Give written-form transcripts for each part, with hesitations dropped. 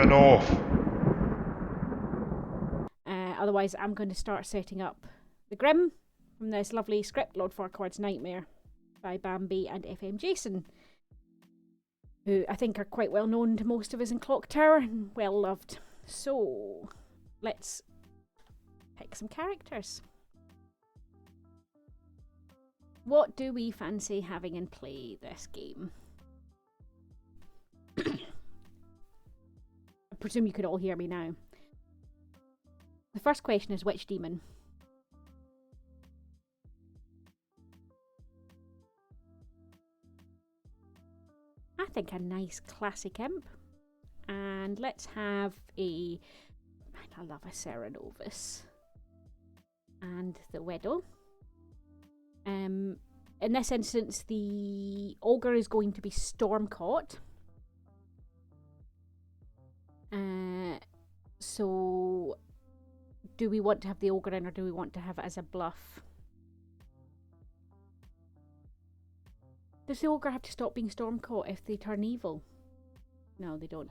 even off. Otherwise, I'm going to start setting up the Grim from this lovely script, Lord Farquaad's Nightmare, by Bambi and FM Jason, who I think are quite well known to most of us in Clocktower and well loved. So, let's pick some characters. What do we fancy having in play this game? I presume you could all hear me now. The first question is, which demon? I think a nice classic imp. And let's have I love a Cerenovus. And the Widow. In this instance, the Ogre is going to be Stormcaught. So, do we want to have the Ogre in, or do we want to have it as a bluff? Does the Ogre have to stop being Stormcaught if they turn evil? No, they don't.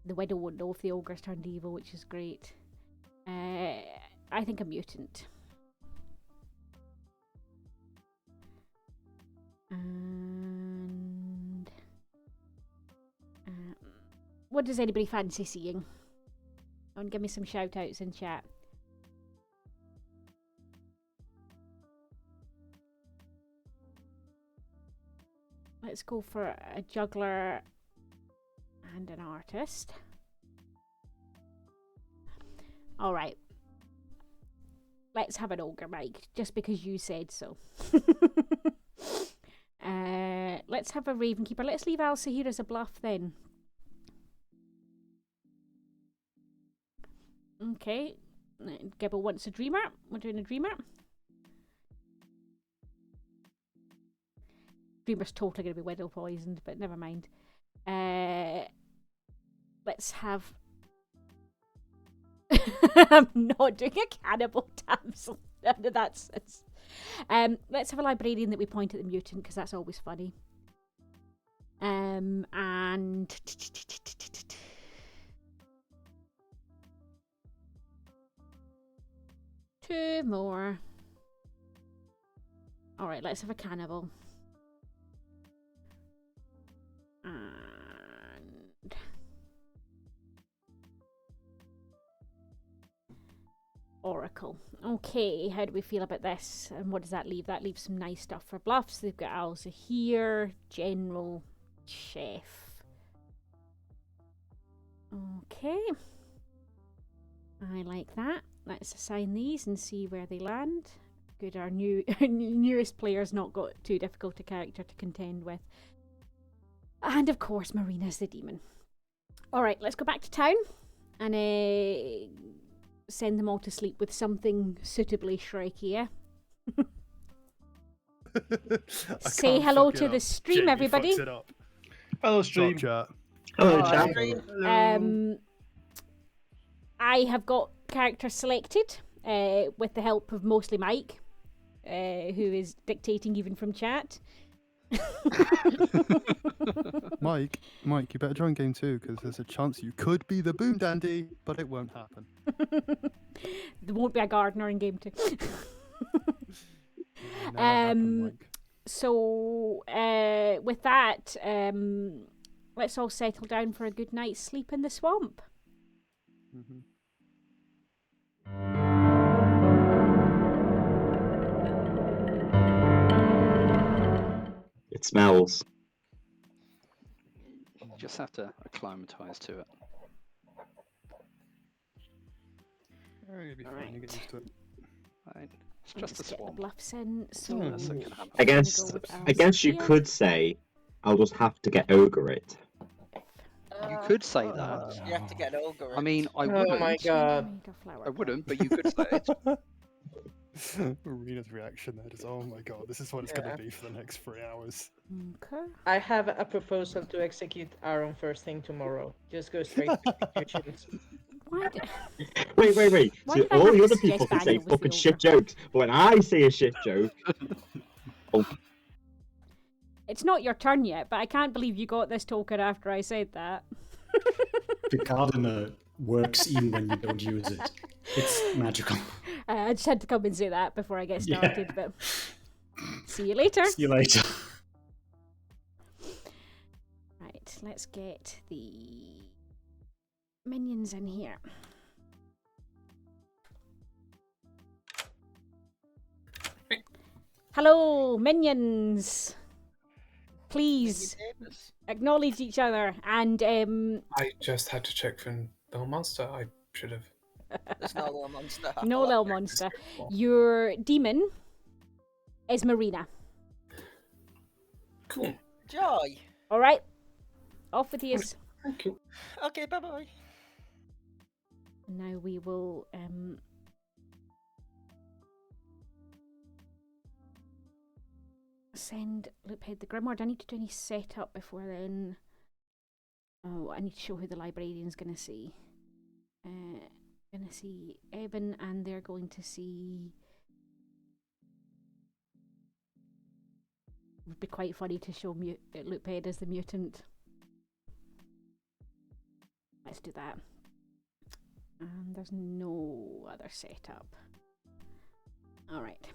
The Widow won't know if the Ogre's turned evil, which is great. I think a mutant. And what does anybody fancy seeing? And give me some shout outs in chat. Let's go for a juggler and an artist. Alright. Let's have an ogre, Mike, just because you said so. Let's have a Ravenkeeper. Let's leave Alsa here as a bluff then. Okay. Gibble wants a Dreamer. We're doing a Dreamer. Dreamer's totally going to be Widow poisoned, but never mind. Let's have... I'm not doing a cannibal damsel. That's let's have a librarian that we point at the mutant, because that's always funny. And two more. Alright, let's have a cannibal. And Oracle. Okay, how do we feel about this? And what does that leave? That leaves some nice stuff for bluffs. They've got Alza here, General, Chef. Okay. I like that. Let's assign these and see where they land. Good, our newest player's not got too difficult a character to contend with. And of course, Marina's the demon. Alright, let's go back to town and send them all to sleep with something suitably shrieky. Say hello to the stream, Jamie everybody. fucks it up. Hello, stream. Chat. Hello, chat. I have got characters selected with the help of mostly Mike, who is dictating even from chat. Mike, you better join game 2 because there's a chance you could be the Boom Dandy, but it won't happen. There won't be a gardener in game 2. Never happen, Mike. So with that, let's all settle down for a good night's sleep in the swamp. Mm-hmm. It smells. You just have to acclimatise to it. You'll be fine, you get used to it. Right. It's Let's just a get the swamp. bluffs in. So That's not gonna happen. I guess you could say, I'll just have to get ogre it. You could say that. You have to get an ogre. I mean, I Oh wouldn't. my god. I wouldn't, but you could say it. Marina's reaction there is, oh my god, this is what it's going to be for the next 3 hours. Okay. I have a proposal to execute Aaron first thing tomorrow. Just go straight to executions. Why do... Wait. Why So did I all have the to other people suggest can say Baniel was fucking the shit ogre? jokes, but when I say a shit joke, It's not your turn yet, but I can't believe you got this token after I said that. The gardener works even when you don't use it. It's magical. I just had to come and say that before I get Yeah. started, but see you later. See you later. Right, let's get the minions in here. Hello, minions. Please acknowledge each other and I just had to check for the monster. I should have. There's no little monster. no little monster. Your demon is Marina. Cool. Joy. All right, off with you. Thank you. Okay, bye bye. Now we will send Loophead the Grimward. I need to do any setup before then. Oh, I need to show who the librarian's going to see. Going to see Eben, and they're going to see... It would be quite funny to show Loophead as the mutant. Let's do that. And there's no other setup. Alright.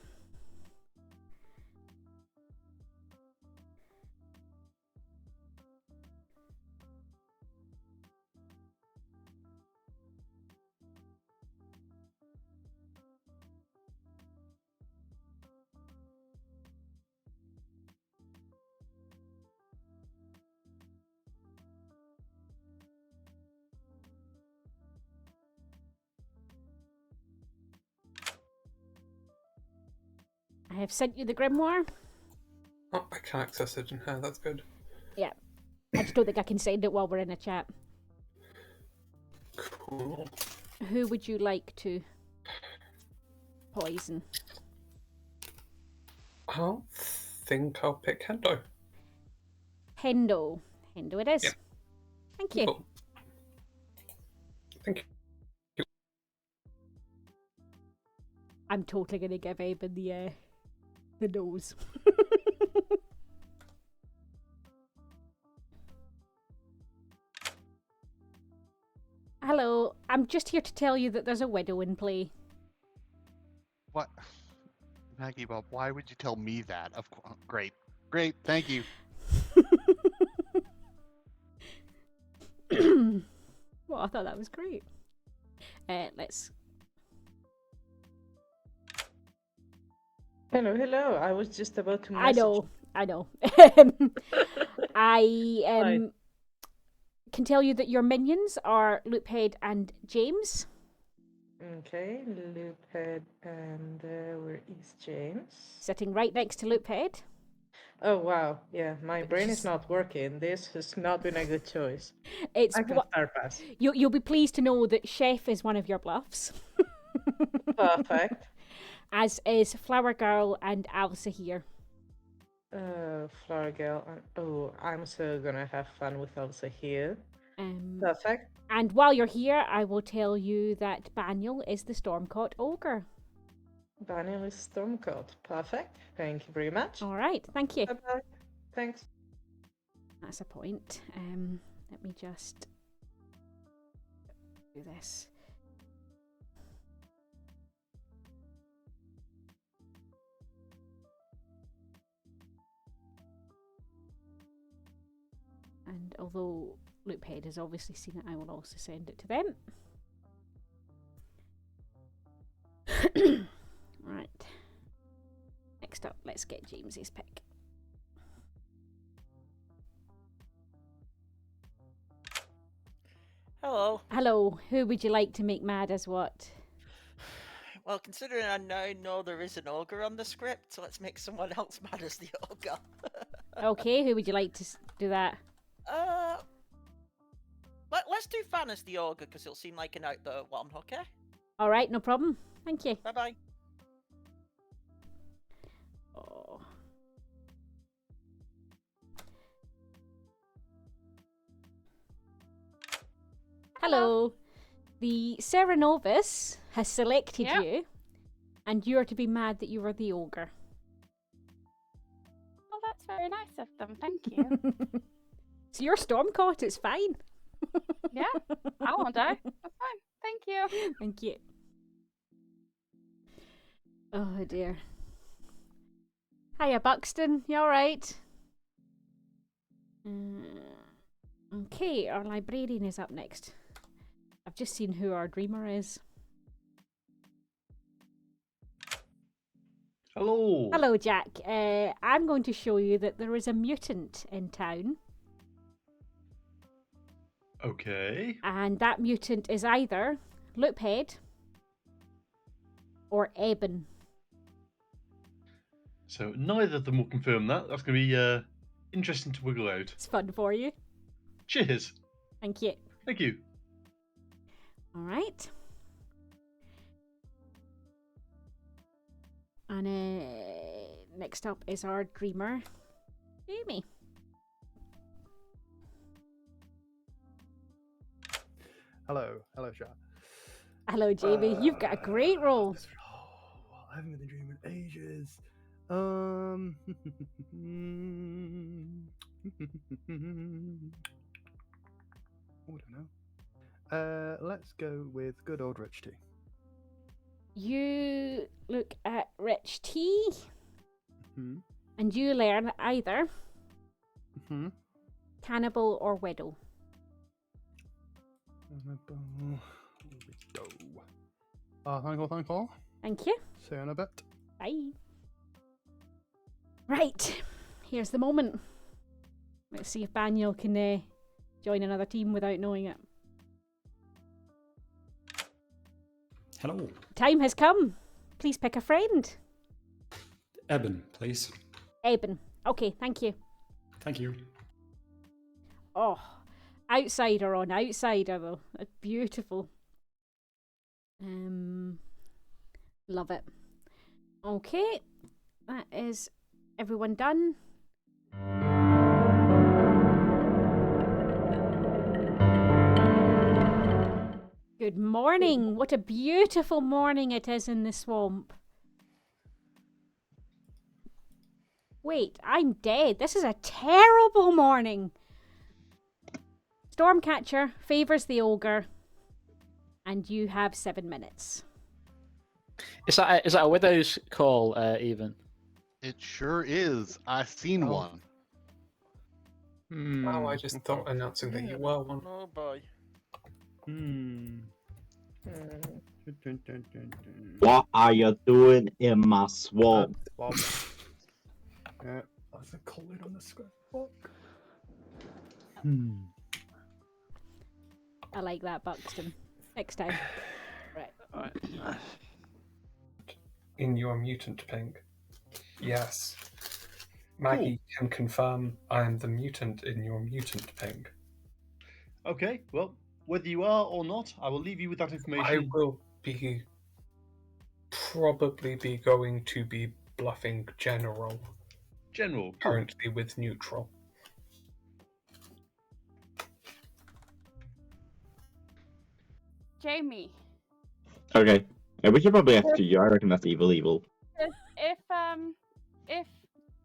I have sent you the grimoire. Oh, I can access it in here. That's good. Yeah. I just don't think I can send it while we're in a chat. Cool. Who would you like to poison? I think I'll pick Hendo. Hendo. Hendo it is. Yeah. Thank you. Cool. Thank you. I'm totally going to give Eben the nose. Hello, I'm just here to tell you that there's a widow in play. What? MaggieBob, why would you tell me that? Of course. Great. Great, thank you. Well, I thought that was great. Let's... Hello, hello. I was just about to message. I know. I can tell you that your minions are Loophead and James. Okay, Loophead, and where is James? Sitting right next to Loophead. Oh wow, yeah, my brain is not working. This has not been a good choice. It's I can star pass. You'll be pleased to know that Chef is one of your bluffs. Perfect. As is Flower Girl and Alsa here. Flower Girl. Oh, I'm so gonna have fun with Elsa here. Perfect. And while you're here, I will tell you that Baniel is the Stormcaught Ogre. Baniel is Stormcaught. Perfect. Thank you very much. All right, thank you. Bye-bye. Thanks. That's a point. Let me just do this. And although Loophead has obviously seen it, I will also send it to them. Right. Next up, let's get James's pick. Hello. Hello. Who would you like to make mad as what? Well, considering I now know there is an ogre on the script, so let's make someone else mad as the ogre. Okay, who would you like to do that? Let's do Fan as the ogre, because it'll seem like an out there one, okay? Alright, no problem. Thank you. Bye-bye. Oh. Hello. The Serenovus has selected you, and you're to be mad that you are the ogre. Oh, that's That's very nice of them. Thank you. So you're Stormcaught, it's fine. Yeah, I won't die. That's fine. Thank you. Thank you. Oh dear. Hiya, Buxton. You alright? Okay, our librarian is up next. I've just seen who our dreamer is. Hello. Hello, Jack. I'm going to show you that there is a mutant in town. Okay. And that mutant is either Loophead or Eben. So neither of them will confirm that. That's going to be interesting to wiggle out. It's fun for you. Cheers. Thank you. Thank you. All right. And next up is our dreamer, Jamie. Hello, chat. Hello, Jamie. You've got a great role. I haven't been dreaming in ages. Oh, I don't know. Let's go with good old Rich T. You look at Rich T, Hmm. and you learn either Hmm. cannibal or widow. Here we go. Thank you. Thank you. See you in a bit. Bye. Right, here's the moment. Let's see if Baniel can join another team without knowing it. Hello. Time has come. Please pick a friend. Eben, please. Eben. Okay, thank you. Thank you. Oh, outsider on outsider though. That's beautiful. Love it. Okay, that is everyone done. Good morning. What a beautiful morning it is in the swamp. Wait, I'm dead. This is a terrible morning. Stormcatcher favours the ogre, and you have 7 minutes. Is that a widow's call, even? It sure is. I seen one. Oh, I just thought announcing that you were one. Oh boy. What are you doing in my swamp? Yeah, that's a colon on the script book. I like that, Buxton. Next time. Right. In your mutant pink. Yes. Maggie can confirm I am the mutant in your mutant pink. Okay, well, whether you are or not, I will leave you with that information. I will probably be going to be bluffing general. General. Currently with neutral. Jamie, Okay. We should probably ask you. I reckon that's evil. if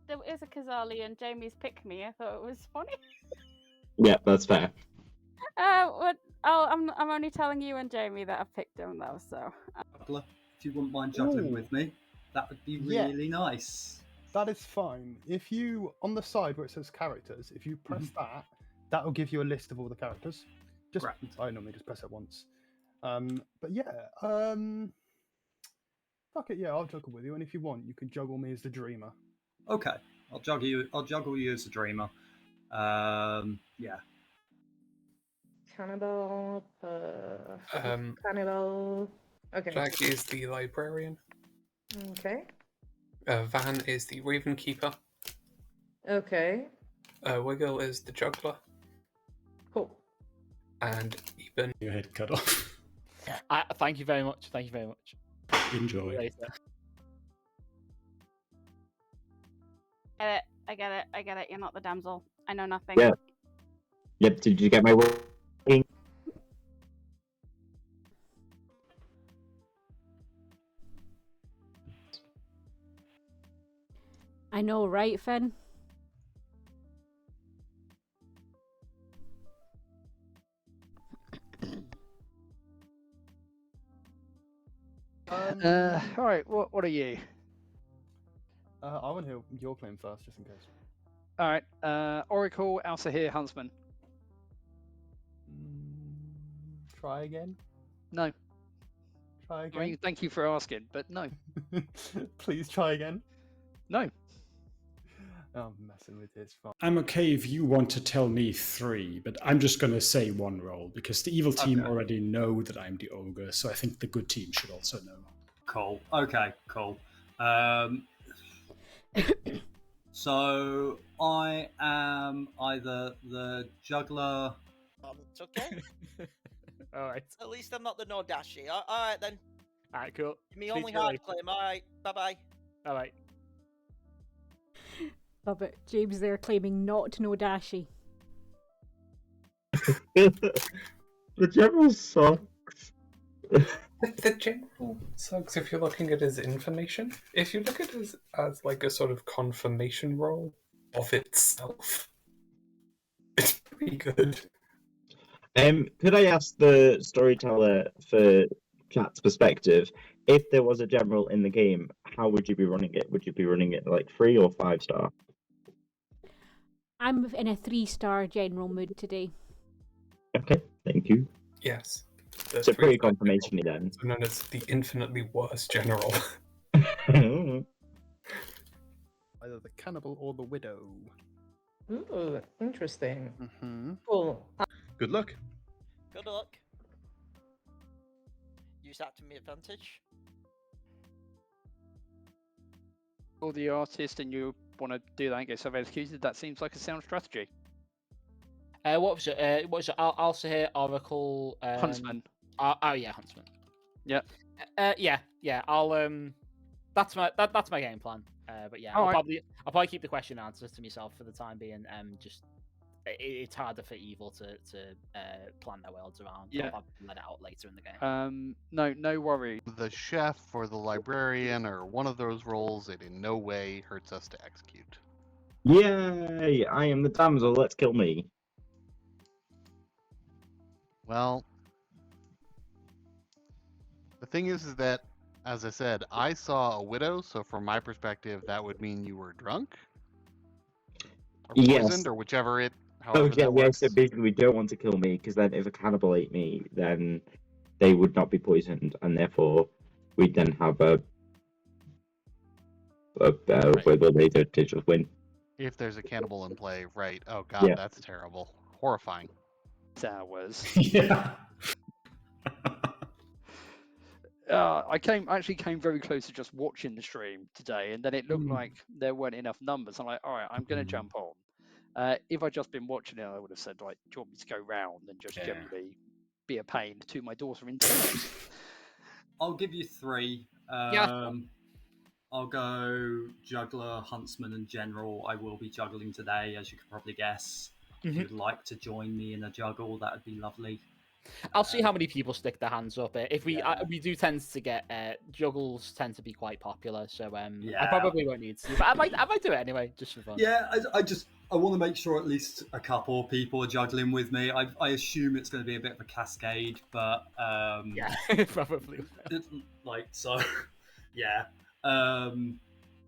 there is a Kazali and Jamie's pick me, I thought it was funny. Yeah, that's fair. I'm only telling you and Jamie that I've picked him though. So. If you wouldn't mind juggling with me, that would be really nice. That is fine. If you, on the side where it says characters, if you press that, that will give you a list of all the characters. Just I normally just press it once. But yeah, fuck it, yeah, I'll juggle with you, and if you want, you can juggle me as the dreamer. Okay, I'll juggle you as a dreamer. Yeah. Cannibal. Cannibal. Okay. Jack is the librarian. Okay. Van is the Raven Keeper. Okay. Wiggle is the juggler. Cool. And Eben. Your head cut off. Thank you very much. Thank you very much. Enjoy. Later. I get it. You're not the damsel. I know nothing. Yeah. Yep. Did you get my word? I know, right, Finn? All right. What are you? I want to hear your claim first, just in case. All right. Oracle, Alsahir, Huntsman. Try again. No. Try I again. mean, thank you for asking, but no. Please try again. No. I'm messing with this. Fine. I'm okay if you want to tell me 3, but I'm just going to say 1 roll because the evil team already know that I'm the ogre, so I think the good team should also know. Cool. Okay, cool. So I am either the juggler. It's okay. All right. At least I'm not the Nordashi. All right then. All right, cool. Me Speak only to you hard later. claim. All right. Bye bye. All right. Love it. James there claiming not to know Dashi. The general sucks. The general sucks if you're looking at it as information. If you look at it as like a sort of confirmation role of itself, it's pretty good. Could I ask the storyteller for chat's perspective, if there was a general in the game, how would you be running it? Would you be running it like 3 or 5 star? I'm in a 3-star general mood today. Okay, thank you. Yes. It's a pretty confirmation then. So known as the infinitely worse general. Either the cannibal or the widow. Ooh, interesting. Mm-hmm. Cool. Good luck. Good luck. Use that to my advantage. Or the artist, and you want to do that and get self-executed. That seems like a sound strategy. What was it? I'll say here Oracle. Huntsman. Oh yeah, Huntsman. Yeah. Yeah. I'll That's my game plan. But yeah, I'll probably keep the question and answers to myself for the time being. Just it's harder for evil to plan their worlds around. Yeah. I'll probably let it out later in the game. No worry. The chef or the librarian or one of those roles, it in no way hurts us to execute. Yay! I am the damsel. Let's kill me. Well, the thing is that, as I said, I saw a widow, so from my perspective, that would mean you were drunk? Or poisoned, Yes. or whichever it, Oh however yeah, that yeah. works. So basically, we don't want to kill me because then if a cannibal ate me, then they would not be poisoned, and therefore we'd then have a where they just win. If there's a cannibal in play, right. Oh god, Yeah. that's terrible. Horrifying. Hours. Yeah. I actually came very close to just watching the stream today, and then it looked like there weren't enough numbers. I'm like, all right, I'm going to jump on. If I'd just been watching it, I would have said, like, do you want me to go round and just generally be a pain to my daughter in time? I'll give you 3. Yeah. I'll go juggler, huntsman, and general. I will be juggling today, as you can probably guess. If you'd like to join me in a juggle, that would be lovely. I'll see how many people stick their hands up. If we we do tend to get juggles tend to be quite popular, so I probably won't need to. But I might do it anyway, just for fun. Yeah, I want to make sure at least a couple of people are juggling with me. I assume it's going to be a bit of a cascade, but yeah, probably. Like so, yeah,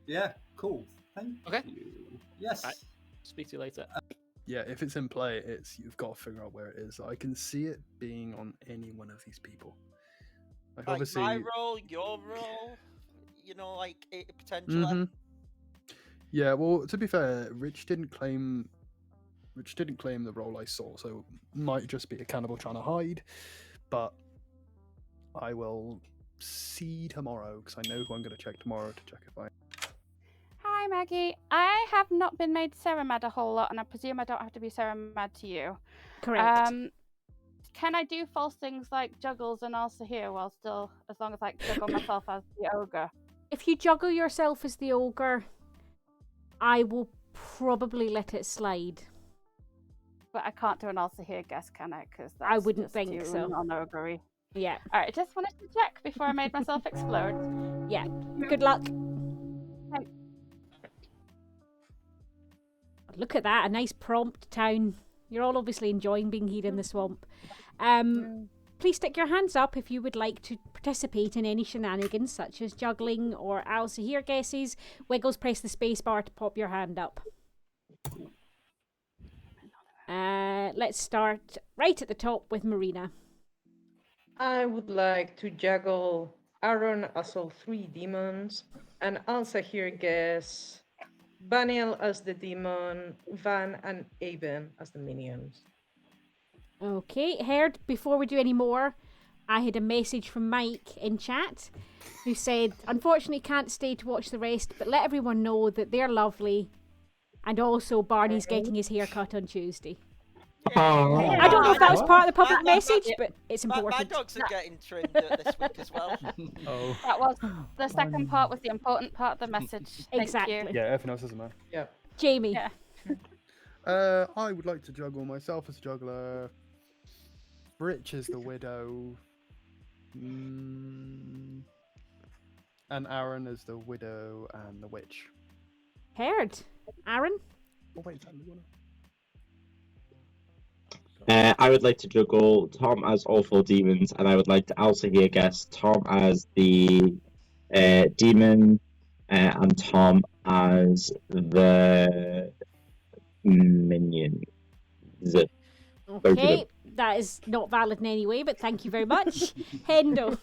yeah, cool. Thank you. Yes. Right. Speak to you later. Yeah, if it's in play, you've got to figure out where it is. I can see it being on any one of these people. Like obviously, my role, your role, like potentially. Mm-hmm. Yeah, well, to be fair, Rich didn't claim the role I saw, so it might just be a cannibal trying to hide. But I will see tomorrow because I know who I'm going to check tomorrow to check if I. Hi, Maggie. I have not been made Ceramad a whole lot, and I presume I don't have to be Ceramad to you. Correct. Can I do false things like juggles and also here while still, as long as I juggle myself as the ogre? If you juggle yourself as the ogre, I will probably let it slide. But I can't do an also here guess, can I? Because I wouldn't think so. Non-ogre-y. Yeah. All right, just wanted to check before I made myself explode. Yeah. Good luck. Thanks. Look at that, a nice prompt town. You're all obviously enjoying being here in the swamp. please stick your hands up if you would like to participate in any shenanigans, such as juggling or Alsa here guesses. Wiggles, press the space bar to pop your hand up. Let's start right at the top with Marina. I would like to juggle Aaron as all 3 demons, and Alsa here guess Baniel as the demon, Van and Aben as the minions. Okay, Heard, before we do any more, I had a message from Mike in chat who said, unfortunately can't stay to watch the rest, but let everyone know that they're lovely, and also Barney's getting his hair cut on Tuesday. I don't know if that was part of the public message, but it's important. My dogs are getting trimmed this week as well. Oh. That was the second part was the important part of the message. Thank Exactly. you. Yeah, everything else doesn't matter. Yeah. Jamie. Yeah. I would like to juggle myself as a juggler. Rich as the widow. And Aaron as the widow and the witch. Heard. Aaron? Oh, wait, I would like to juggle Tom as all 4 demons, and I would like to also here guess Tom as the demon, and Tom as the minion. Okay, that is not valid in any way, but thank you very much. Hendo.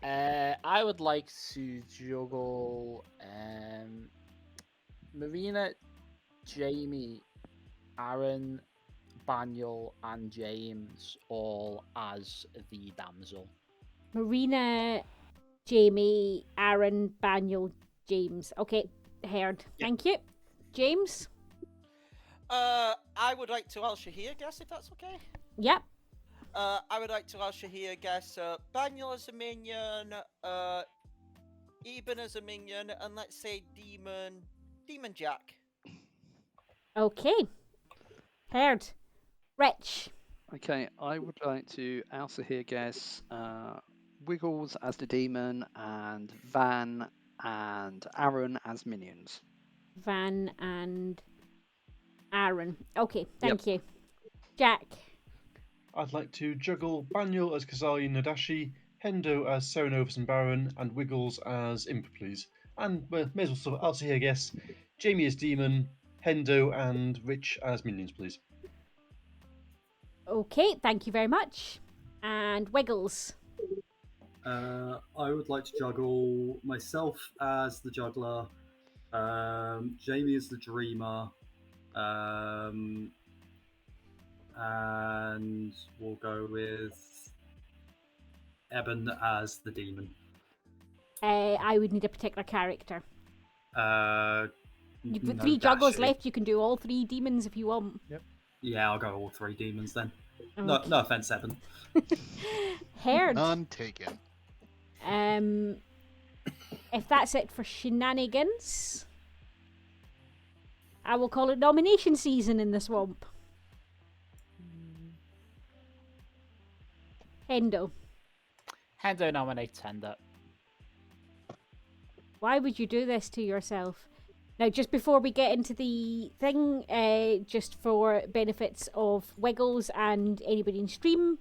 I would like to juggle Marina, Jamie, Aaron, Baniel, and James all as the damsel. Marina, Jamie, Aaron, Baniel, James. Okay, Heard. Thank you. James? I would like to Al Shahir guess, if that's okay. Yep. I would like to Al Shahir guess Baniel as a minion, Eben as a minion, and let's say Demon Jack. Okay. Heard. Rich. Okay, I would like to also here guess Wiggles as the demon and Van and Aaron as minions. Van and Aaron. Okay, thank you. Jack. I'd like to juggle Baniel as Kazali Nadashi, Hendo as Serenovus and Baron, and Wiggles as Imp, please. And may as well sort of also here guess Jamie as Demon, Hendo and Rich as minions, please. Okay, thank you very much. And Wiggles. I would like to juggle myself as the juggler, Jamie as the dreamer, and we'll go with Eben as the demon. I would need a particular character. You've got 3 juggles left. You can do all 3 demons if you want. Yep. Yeah, I'll go all 3 demons then. Okay. No offense, Eben. Heard. None taken. If that's it for shenanigans, I will call it nomination season in the swamp. Hendo. Hendo nominates Hendo. Why would you do this to yourself? Now, just before we get into the thing, just for benefits of Wiggles and anybody in stream,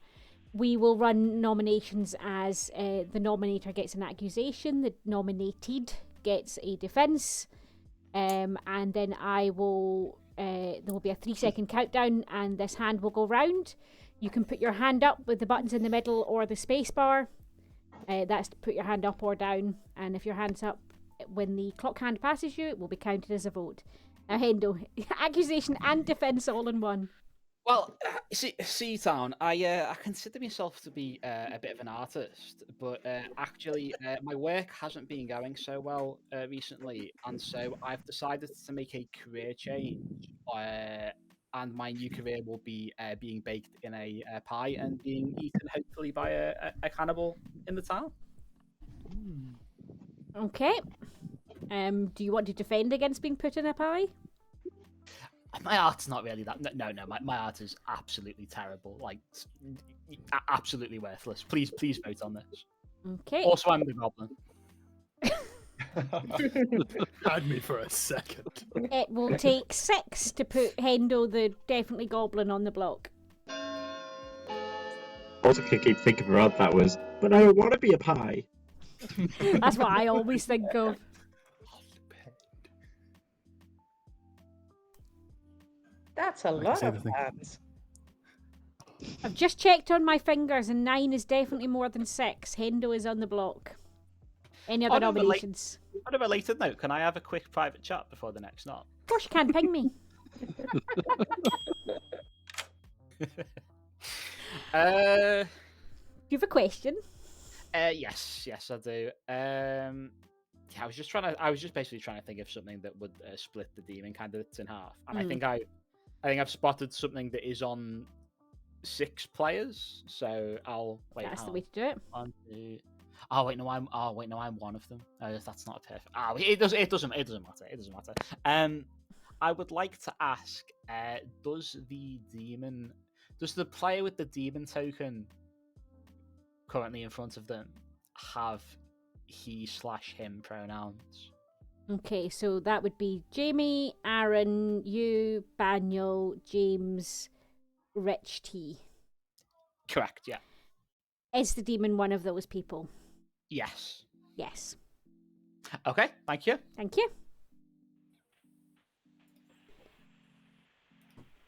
we will run nominations as the nominator gets an accusation, the nominated gets a defence, and then I will. There will be a 3-second countdown, and this hand will go round. You can put your hand up with the buttons in the middle or the space bar. That's to put your hand up or down, and if your hand's up when the clock hand passes you, it will be counted as a vote. Now, Hendo, accusation and defence all in one. Well, Seatown, I consider myself to be a bit of an artist, but actually my work hasn't been going so well recently, and so I've decided to make a career change, and my new career will be being baked in a pie and being eaten hopefully by a cannibal in the town. Okay. Do you want to defend against being put in a pie? My art's not really that. No. My art is absolutely terrible. Like, absolutely worthless. Please vote on this. Okay. Also, I'm the goblin. Had me for a second. It will take 6 to put Hendo, the definitely goblin, on the block. also keep thinking around that was, but I don't want to be a pie. That's what I always think of. That's a lot of hands. I've just checked on my fingers, and 9 is definitely more than 6. Hendo is on the block. Any other nominations? On a related note, can I have a quick private chat before the next knot? Of course you can. Ping me. Do you have a question? Yes, I do. Yeah, I was just basically trying to think of something that would split the demon candidates in half, and I think I've spotted something that is on 6 players. So I'll wait. That's the way to do it. 1, 2. Oh wait, no, I'm one of them. That's not perfect. It doesn't matter. It doesn't matter. I would like to ask, does the player with the demon token currently in front of them have he/him pronouns? Okay, so that would be Jamie, Aaron, you, Baniel, James, Rich T. Correct, yeah. Is the demon one of those people? Yes. Yes. Okay, thank you. Thank you.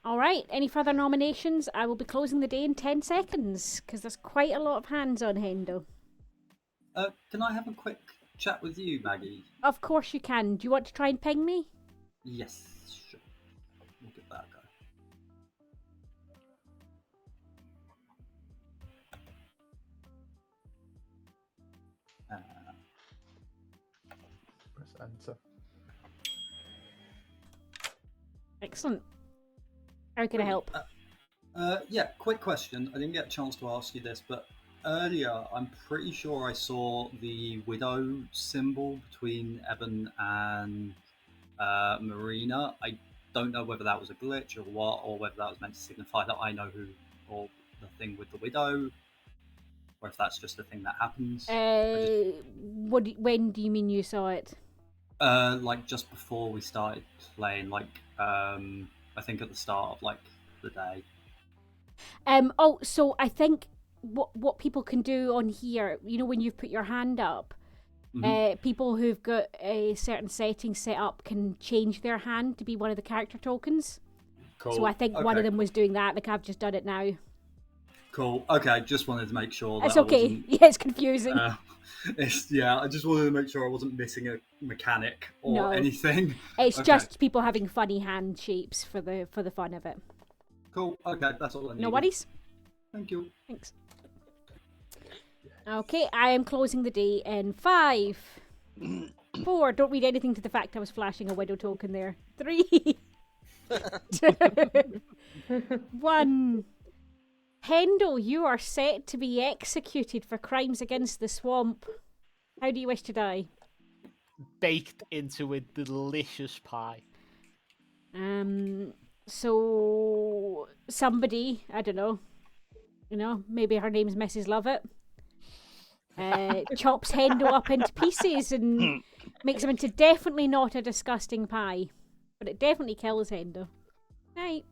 All right, any further nominations? I will be closing the day in 10 seconds, because there's quite a lot of hands on Hendo. Can I have a quick chat with you, Maggie? Of course you can. Do you want to try and ping me? Yes, sure. We'll give that a go. Press enter. Excellent. How can I help? Yeah, quick question. I didn't get a chance to ask you this, but earlier I'm pretty sure I saw the widow symbol between Evan and Marina. I don't know whether that was a glitch or what, or whether that was meant to signify that I know who, or the thing with the widow, or if that's just a thing that happens. When do you mean you saw it? Like just before we started playing, like I think at the start of like the day. So I think what people can do on here, you know, when you've put your hand up, people who've got a certain setting set up can change their hand to be one of the character tokens. Cool. So I think one of them was doing that. Like, I've just done it now. Cool. Okay, just wanted to make sure. That's that okay. I wasn't, Yeah, it's confusing. I just wanted to make sure I wasn't missing a mechanic or anything. It's just people having funny hand shapes for the fun of it. Cool. Okay, that's all I need. No worries. Thank you. Thanks. Okay, I am closing the day in 5, 4. Don't read anything to the fact I was flashing a widow token there. 3, 2, 1. Hendo, you are set to be executed for crimes against the swamp. How do you wish to die? Baked into a delicious pie. So somebody, I don't know, maybe her name's Mrs. Lovett, chops Hendo up into pieces and makes him into definitely not a disgusting pie, but it definitely kills Hendo. Night.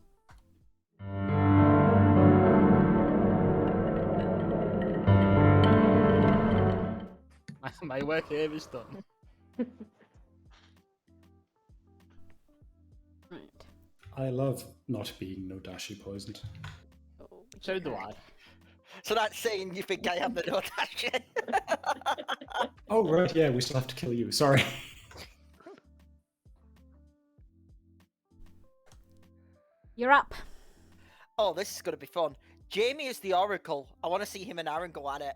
My work here is done. Right. I love not being Nodashi poisoned. So do I. So that's saying you think I am the Nodashi? Oh, right, yeah, we still have to kill you. Sorry. You're up. Oh, this is going to be fun. Jamie is the Oracle. I want to see him and Aaron go at it.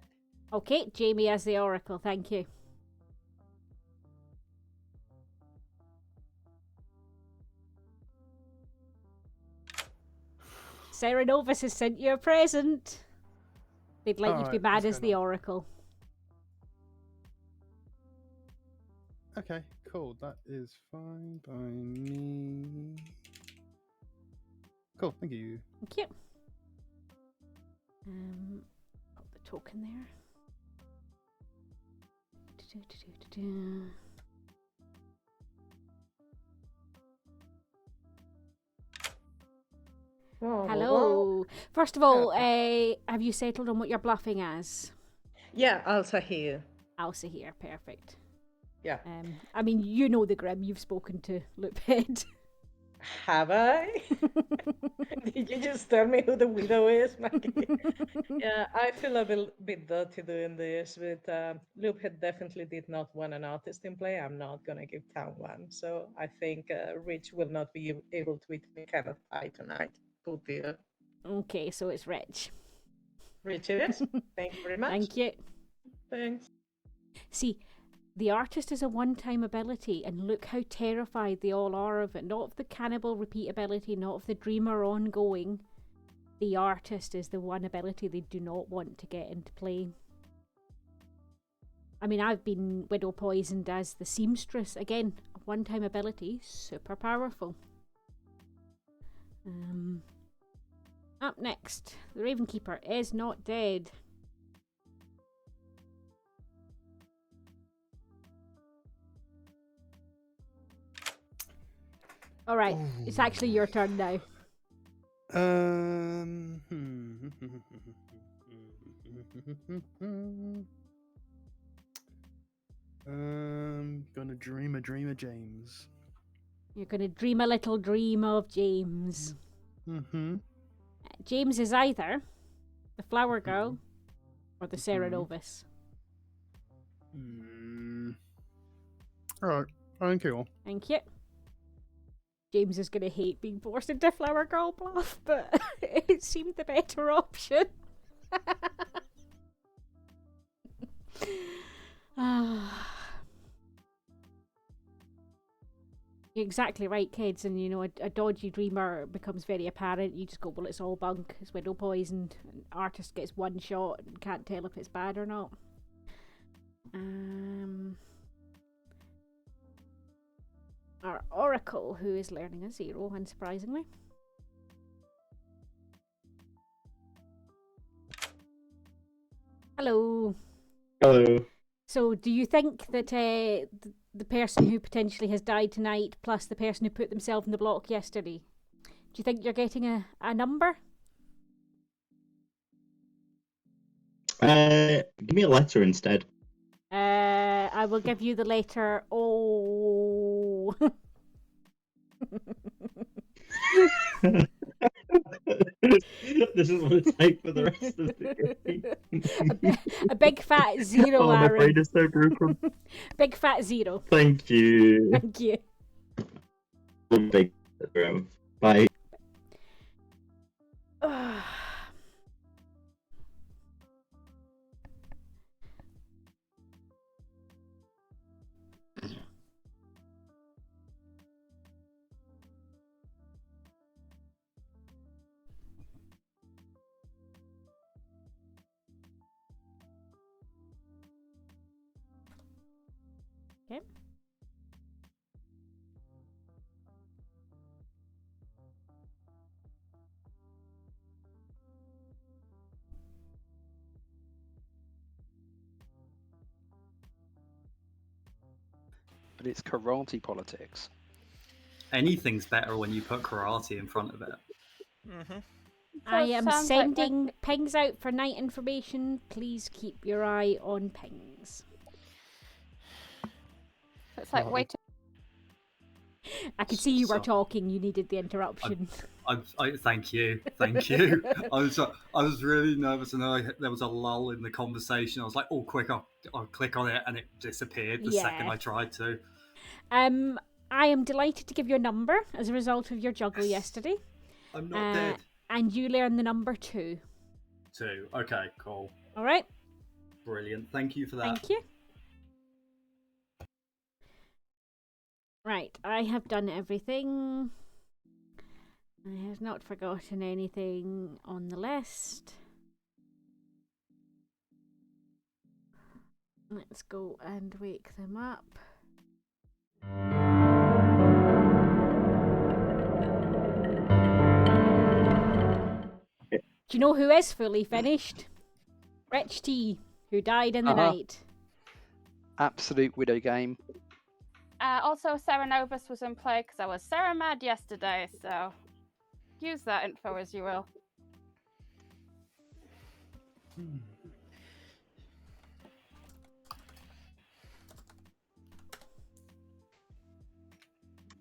Okay, Jamie as the Oracle, thank you. Sarah Novus has sent you a present. They'd like you to be mad as the Oracle. Okay, cool. That is fine by me. Cool, thank you. Thank you. Pop the token there. Oh, Hello. So, first of all, have you settled on what you're bluffing as? Yeah, Alsa here. Alsa here, perfect. Yeah. I mean, you know the Grim. You've spoken to Loophead. Have I? Did you just tell me who the widow is, Maggie? Yeah, I feel a bit dirty doing this, but Loophead definitely did not want an artist in play. I'm not gonna give Town one, so I think Rich will not be able to eat me kind of pie tonight. Oh dear. Okay, so it's Rich. Rich it is. Thank you very much. Thank you. Thanks. See, the artist is a one-time ability, and look how terrified they all are of it. Not of the cannibal repeat ability, not of the dreamer ongoing. The artist is the one ability they do not want to get into play. I mean, I've been widow poisoned as the seamstress. Again, a one-time ability, super powerful. Up next, the Ravenkeeper is not dead. Alright, it's actually your turn now. Gonna dream a dream of James. You're gonna dream a little dream of James. James is either the Flower Girl or the Serenovus. Alright, thank you. Thank you. James is going to hate being forced into Flower Girl bluff, but it seemed the better option. You're exactly right, kids. And, you know, a dodgy dreamer becomes very apparent. You just go, well, it's all bunk. It's widow poisoned. An artist gets one shot and can't tell if it's bad or not. Our Oracle, who is learning a 0, unsurprisingly. Hello. Hello. So, do you think that the person who potentially has died tonight, plus the person who put themselves in the block yesterday, do you think you're getting a number? Give me a letter instead. I will give you the letter O. This is what it's like for the rest of the game. a big fat 0, oh, my Aaron. brain is so broken. Big fat 0. Thank you. Thank you. Big Bye. Okay. But it's karate politics. Anything's better when you put karate in front of it. I am sounds sending pings out for night information. Please keep your eye on pings. It's like wait. I could see you were talking. You needed the interruption. I thank you. I was really nervous, and there was a lull in the conversation. I was like, "Oh, quick! I'll click on it," and it disappeared the second I tried to. I am delighted to give you a number as a result of your juggle yesterday. I'm not dead. And you learn the number 2. 2. Okay, cool. All right. Brilliant. Thank you for that. Thank you. Right, I have done everything. I have not forgotten anything on the list. Let's go and wake them up. Do you know who is fully finished? Rich T, who died in the night. Absolute widow game. Also, Sarah Novus was in play because I was Sarah Mad yesterday, so use that info as you will.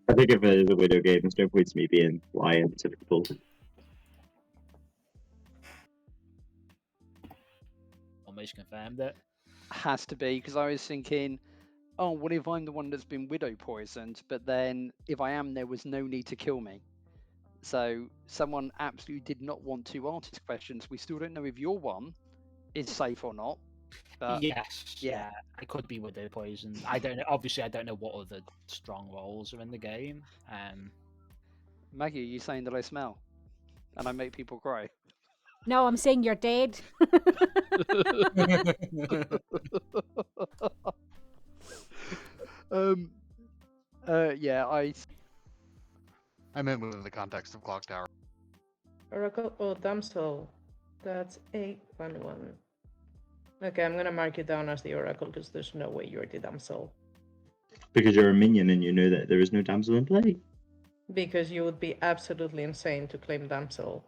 I think if it is a widow game, there's no point to me being lying to people. Almost confirmed it. Has to be, because I was thinking, oh, what if I'm the one that's been widow poisoned? But then, if I am, there was no need to kill me. So someone absolutely did not want to answer questions. We still don't know if your one is safe or not. But Yes, yeah, I could be widow poisoned. I don't know. Obviously, I don't know what other strong roles are in the game. Maggie, are you saying that I smell and I make people cry? No, I'm saying you're dead. Yeah, I meant within the context of Clocktower. Oracle or Damsel. That's 811. Okay, I'm gonna mark you down as the Oracle because there's no way you're the Damsel. Because you're a minion and you know that there is no damsel in play. Because you would be absolutely insane to claim Damsel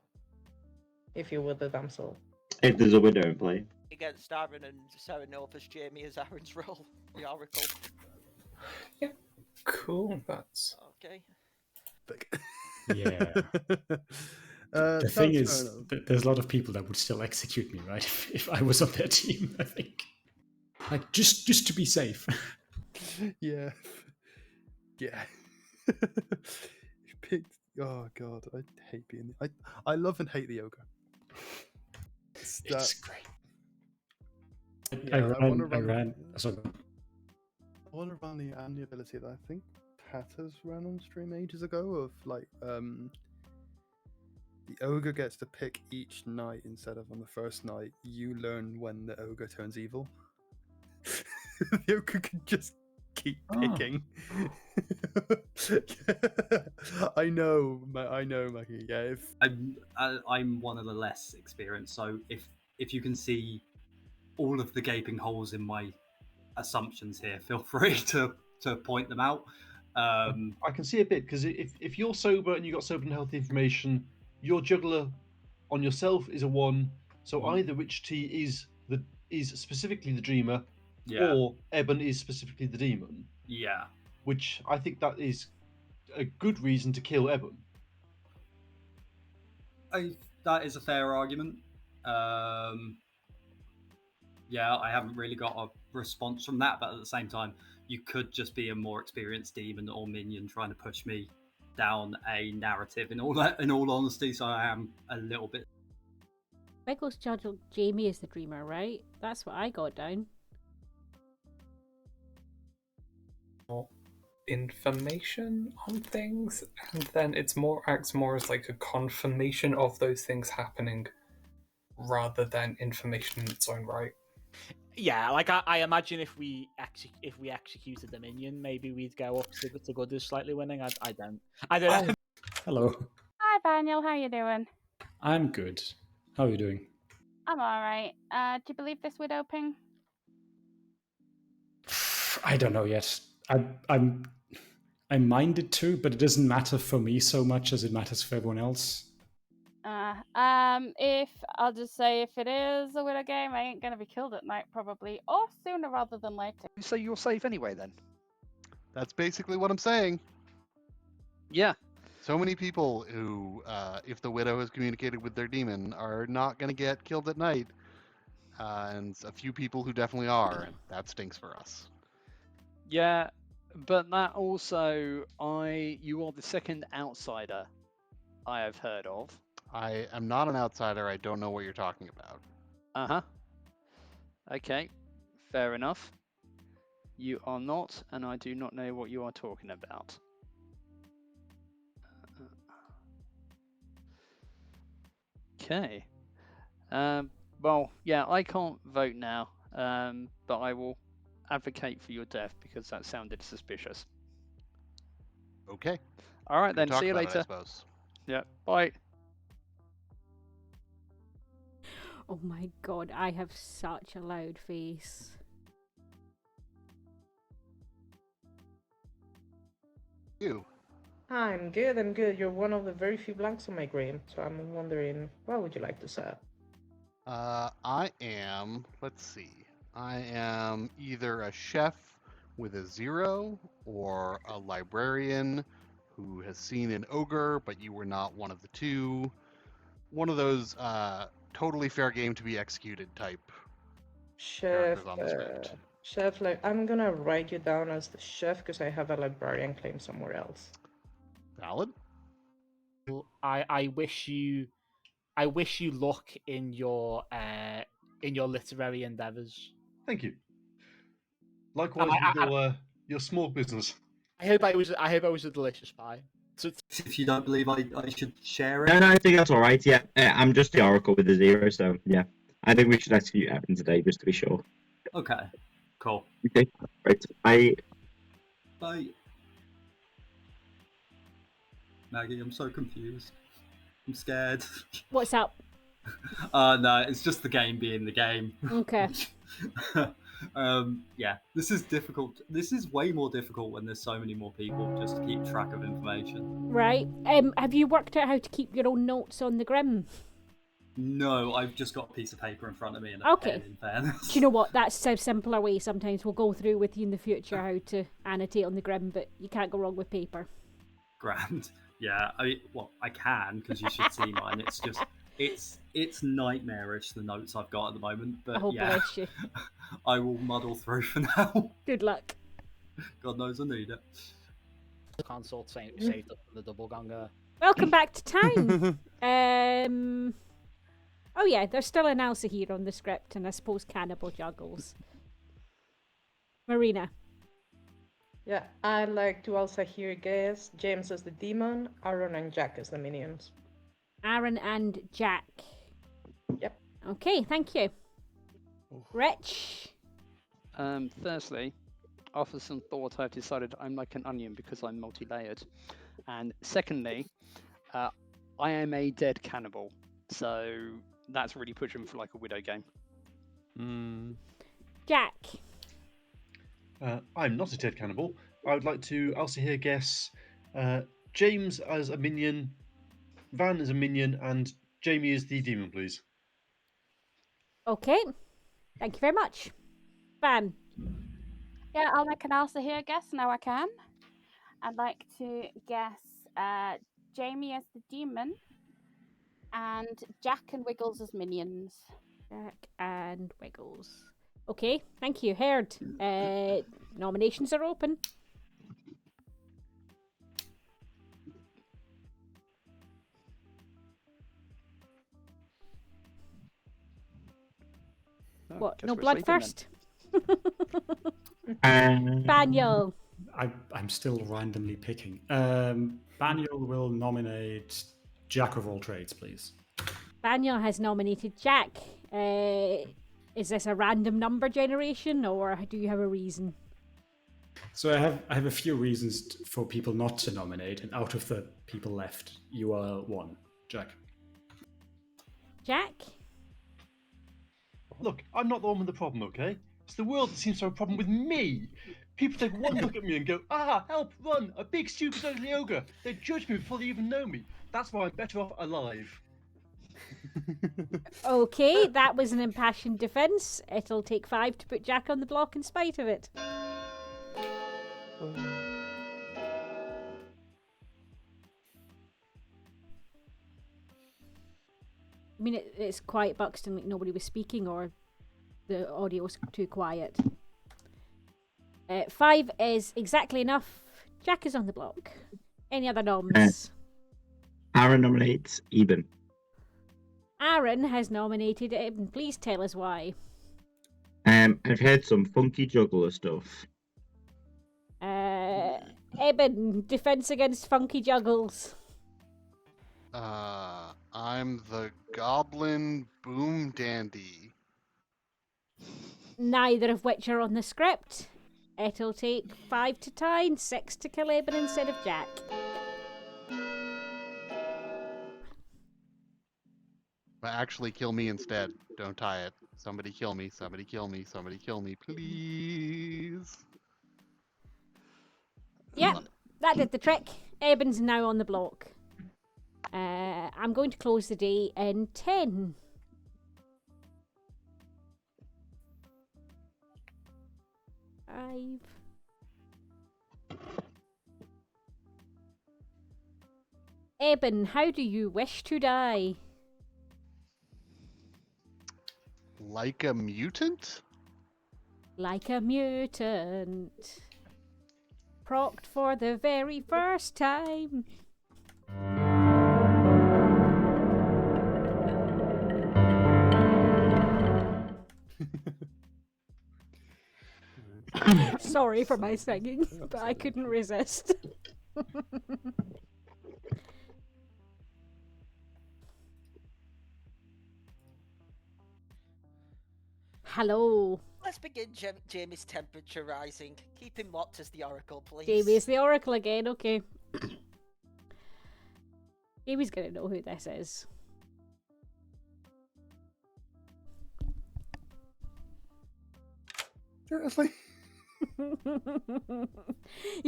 if you were the Damsel. If there's a widow in play. Against Aaron and Sarah Novus, Jamie as Aaron's role, the Oracle. Yeah, cool. That's okay. Yeah. The thing is, there's a lot of people that would still execute me, right? If I was on their team, I think. Like, just to be safe. Yeah. Yeah. You picked. Oh god, I hate being. I love and hate the ogre. It's great. Yeah, I want to run. Sorry. I want to run the ability that I think Pat has ran on stream ages ago of like the ogre gets to pick each night instead of on the first night. You learn when the ogre turns evil. The ogre can just keep picking. I know, Maggie. Yeah, I'm one of the less experienced, so if you can see all of the gaping holes in my assumptions here, feel free to point them out. I can see a bit because if you're sober and you got sober and healthy information, your juggler on yourself is a 1. So either Rich T is specifically the dreamer, or Eben is specifically the demon. Yeah. Which I think that is a good reason to kill Eben. That is a fair argument. Yeah, I haven't really got a response from that, but at the same time, you could just be a more experienced demon or minion trying to push me down a narrative. In all honesty, so I am a little bit. Wiggles judged Jamie as the dreamer, right? That's what I got down. Information on things, and then acts more as like a confirmation of those things happening rather than information in its own right. Yeah, like I imagine if we executed the minion, maybe we'd go up to good as slightly winning. I don't know. Hello. Hi, Baniel. How you doing? I'm good. How are you doing? I'm all right. Do you believe this widow ping? I don't know yet. I'm minded to, but it doesn't matter for me so much as it matters for everyone else. If I'll just say if it is a widow game, I ain't gonna be killed at night probably, or sooner rather than later. So you're safe anyway then? That's basically what I'm saying. Yeah. So many people who, if the widow has communicated with their demon, are not going to get killed at night, and a few people who definitely are, and that stinks for us. Yeah, but that also, you are the second outsider I have heard of. I am not an outsider. I don't know what you're talking about. Uh-huh. Okay, fair enough. You are not, and I do not know what you are talking about. Okay. Well, yeah, I can't vote now, but I will advocate for your death because that sounded suspicious. Okay. All right, Good then. See you about it, later. I suppose. Yeah. Bye. Oh my god, I have such a loud face. You. I'm good. You're one of the very few blanks on my green, so I'm wondering, what would you like to set? I am, let's see, I am either a chef with a 0 or a librarian who has seen an ogre, but you were not one of the two. One of those totally fair game to be executed type Chef, characters on the script. chef, like I'm gonna write you down as the chef because I have a librarian claim somewhere else. Valid. I wish you luck in your literary endeavors. Thank you. Likewise with your small business. I hope I was a delicious pie. If you don't believe I should share it. No, I think that's all right. Yeah, I'm just the Oracle with the 0, so yeah. I think we should execute Evan today just to be sure. Okay, cool. Okay, right. Bye. Maggie, I'm so confused. I'm scared. What's up? No, it's just the game being the game. Okay. Yeah, this is difficult. This is way more difficult when there's so many more people just to keep track of information. Right. Have you worked out how to keep your own notes on the Grim? No, I've just got a piece of paper in front of me and a Okay. pen, in fairness. Do you know what? That's a simpler way. Sometimes we'll go through with you in the future how to annotate on the Grim, but you can't go wrong with paper. Grand. Yeah, I can, because you should see mine. It's just, it's nightmarish, the notes I've got at the moment, but Oh, yeah. bless you. I will muddle through for now. Good luck. God knows I need it. Console saved up for the double ganger. Welcome back to town. Oh yeah, there's still an Elsa here on the script, and I suppose Cannibal Juggles. Marina. Yeah, I like to also hear guess James as the demon, Aaron and Jack as the minions. Aaron and Jack. Yep. Okay, thank you. Rich. Firstly, after some thought, I've decided I'm like an onion because I'm multi-layered. And secondly, I am a dead cannibal, so that's really pushing for like a widow game. Jack. I'm not a dead cannibal. I would like to also here guess James as a minion, Van as a minion, and Jamie as the demon, please. Okay. Thank you very much. Van. Yeah, I'll make an Elsa here guess now I can. I'd like to guess Jamie as the demon and Jack and Wiggles as minions. Jack and Wiggles. Okay, thank you. Heard. Nominations are open. What? No blood first? Baniel. I'm still randomly picking. Baniel will nominate Jack of all trades, please. Baniel has nominated Jack. Is this a random number generation, or do you have a reason? So I have a few reasons for people not to nominate, and out of the people left, you are one, Jack. Jack? Look, I'm not the one with the problem, okay? It's the world that seems to have a problem with me. People take one look at me and go, help, run, a big, stupid, ugly ogre. They judge me before they even know me. That's why I'm better off alive. Okay, that was an impassioned defence. It'll take 5 to put Jack on the block in spite of it. I mean, it's quiet Buxton, like nobody was speaking or the audio was too quiet. 5 is exactly enough. Jack is on the block. Any other noms? Aaron nominates Eben. Aaron has nominated Eben. Please tell us why. I've heard some funky juggler stuff. Eben, defense against funky juggles. I'm the goblin boom dandy. Neither of which are on the script. It'll take 5 to tie and 6 to kill Eben instead of Jack. But actually kill me instead. Don't tie it. Somebody kill me, somebody kill me, somebody kill me, please. Yeah, that did the trick. Eben's now on the block. I'm going to close the day in 10, alive. Eben, how do you wish to die? Like a mutant? Like a mutant. Procced for the very first time. Sorry for my singing, but I couldn't resist. Hello. Let's begin Jamie's temperature rising. Keep him locked as the Oracle, please. Jamie is the Oracle again, okay. Jamie's gonna know who this is. Seriously? You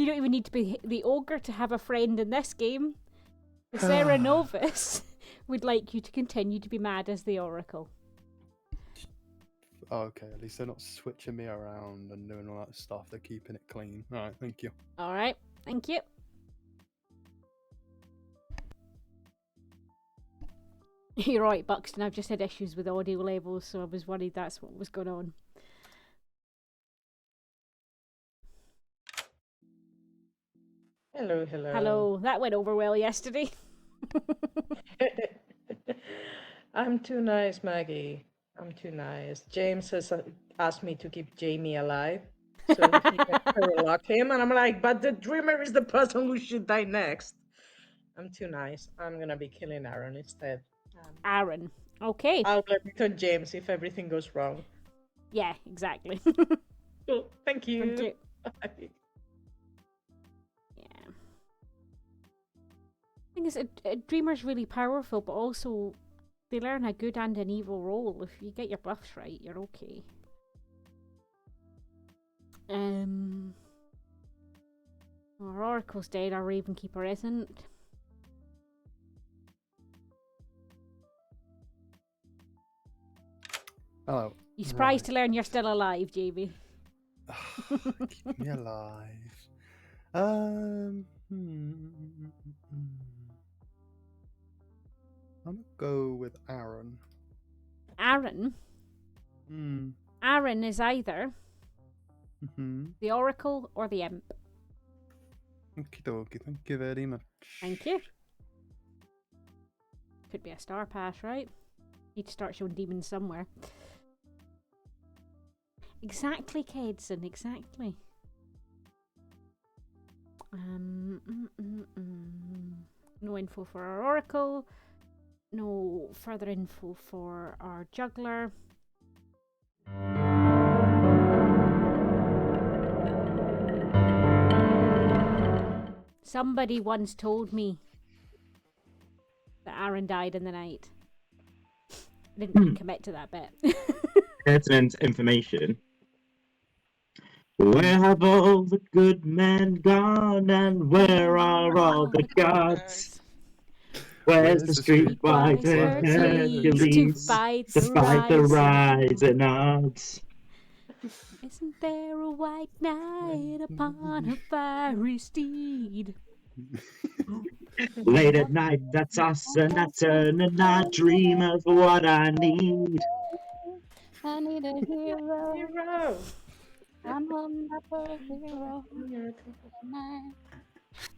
don't even need to be the ogre to have a friend in this game. Sarah Novus would like you to continue to be mad as the Oracle. Oh, okay, at least they're not switching me around and doing all that stuff. They're keeping it clean. Alright, thank you. Alright, thank you. You're right, Buxton. I've just had issues with audio levels, so I was worried that's what was going on. Hello, hello. Hello. That went over well yesterday. I'm too nice, Maggie. I'm too nice. James has asked me to keep Jamie alive so he can lock him, and I'm like, but the dreamer is the person who should die next. I'm too nice. I'm gonna be killing Aaron instead. Aaron. Okay. I'll blame it on James if everything goes wrong. Yeah, exactly. Cool. Thank you. Thank you. Yeah. Thing is, a dreamer's really powerful, but also they learn a good and an evil role. If you get your buffs right, you're okay. Our Oracle's dead, our Ravenkeeper isn't. Hello. You surprised to learn you're still alive, Jamie? Keep me alive. I'm gonna go with Aaron. Aaron? Aaron is either the Oracle or the Imp. Okie dokie, thank you very much. Thank you. Could be a star pass, right? Need to start showing demons somewhere. Exactly, Kedson, exactly. No info for our Oracle. No further info for our Juggler. Somebody once told me that Aaron died in the night. I didn't really commit to that bit. Pertinent information. Where have all the good men gone, and where are all the gods? Where's the streetwise Hercules to fight the rising odds? Isn't there a white knight upon a fiery steed? Late at night, I toss and I turn and I dream of what I need. I need a hero. Hero. I'm on my first hero.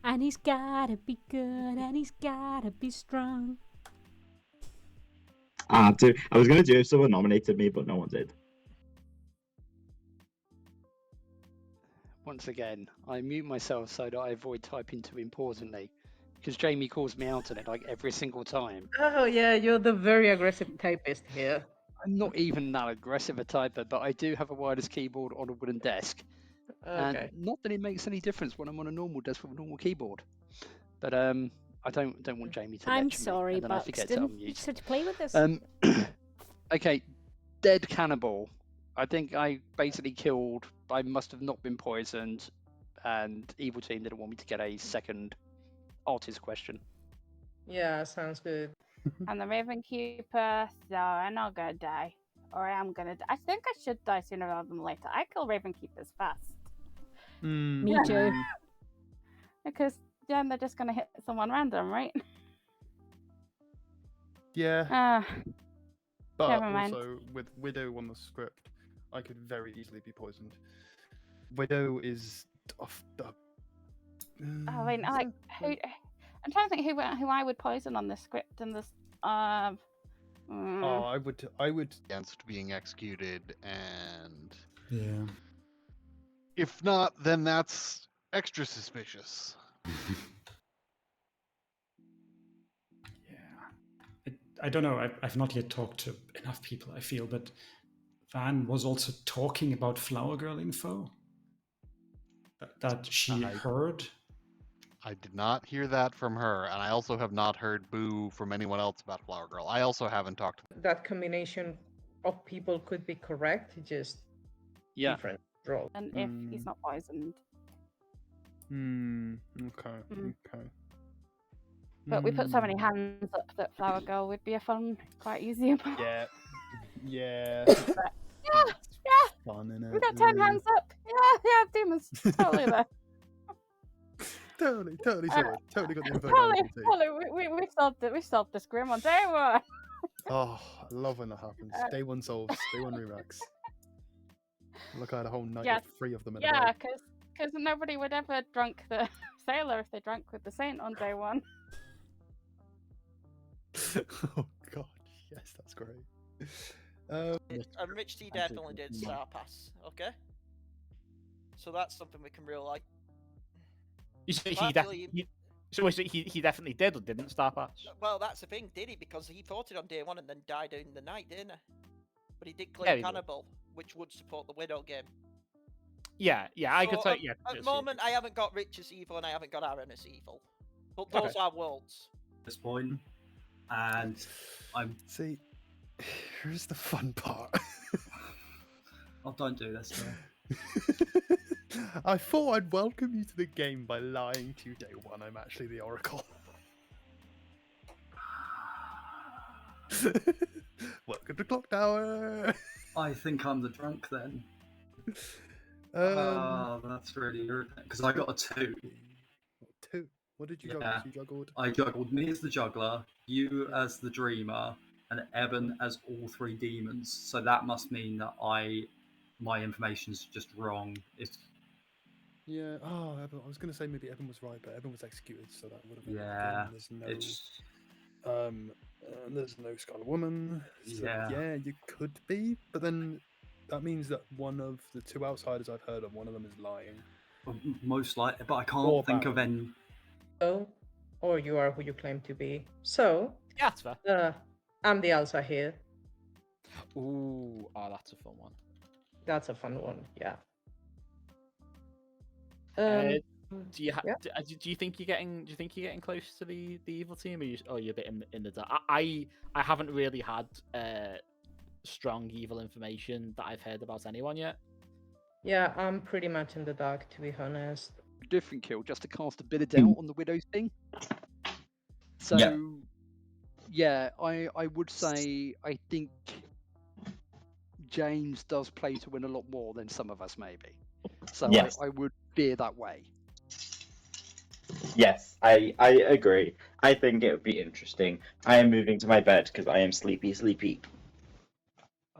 And he's gotta be good, and he's gotta be strong. I was going to do if someone nominated me, but no one did. Once again, I mute myself so that I avoid typing too importantly, because Jamie calls me out on it like every single time. Oh yeah, you're the very aggressive typist here. I'm not even that aggressive a typer, but I do have a wireless keyboard on a wooden desk. Okay. And not that it makes any difference when I'm on a normal desk with a normal keyboard. But I don't want Jamie to I'm lecture sorry, me, and then I forget to Buxton. You unmute. just had to play with this. Okay, dead cannibal. I think I basically killed. I must have not been poisoned, and evil team didn't want me to get a second artist question. Yeah, sounds good. And the Ravenkeeper, so I'm not gonna die. Or I am gonna die. I think I should die sooner rather than later. I kill Ravenkeepers fast. Me too. Because then they're just going to hit someone random, right? Yeah. But never mind. also, with Widow on the script, I could very easily be poisoned. Widow is. I mean, like, who? I'm trying to think who I would poison on this script and this. Oh, I would against being executed, and Yeah. if not, then that's extra suspicious. I don't know. I've not yet talked to enough people, I feel, but Van was also talking about Flower Girl info that she heard. I did not hear that from her, and I also have not heard boo from anyone else about Flower Girl. I also haven't talked to That combination of people could be correct, just different roles. And if he's not poisoned. Okay. Okay. But we put so many hands up that Flower Girl would be a fun, quite easy. Yeah. Yeah. Yeah. Fun, innit? We got 10 hands up. Yeah, demons. Totally there. Totally sorted. Totally got the info. Totally. We solved this grim on day one. Oh, I love when that happens. Day one solves. Day one remix. Look, I had a whole night with 3 of them in a row. Yeah, because nobody would ever drunk the sailor if they drank with the saint on day one. Oh god, yes, that's great. And Rich T definitely did Star Pass, okay? So that's something we can really like. He definitely did or didn't Star Pass? Well, that's the thing, did he? Because he voted on day one and then died in the night, didn't he? But he did claim Cannibal, which would support the Widow game. Yeah, I could say, At the moment, I haven't got Rich as evil and I haven't got Aaron as evil. But those are worlds. At this point, and I'm... See, here's the fun part. Oh, don't do this, though. I thought I'd welcome you to the game by lying to you day one. I'm actually the Oracle. Welcome to Clocktower. I think I'm the drunk then. That's really irritating because I got a 2. 2. What did you juggle? You juggled? I juggled me as the juggler, you as the dreamer, and Eben as all 3 demons. So that must mean that my information's just wrong. Yeah. Oh, Eben, I was going to say maybe Eben was right, but Eben was executed, so that would have been. Yeah. There's no Scarlet Woman. So yeah, you could be, but then that means that one of the 2 outsiders I've heard of, one of them is lying. Most likely, but I can't think of any. Oh, or you are who you claim to be. So yeah, that's fair. I'm the Elsa here. Ooh, that's a fun one. That's a fun one, yeah. Do you think you're getting close to the evil team, or you're a bit in the dark? I haven't really had strong evil information that I've heard about anyone yet. Yeah, I'm pretty much in the dark, to be honest. Different kill just to cast a bit of doubt on the Widow's thing. So yeah, I would say I think James does play to win a lot more than some of us maybe. So I would veer that way. Yes, I agree. I think it would be interesting. I am moving to my bed because I am sleepy.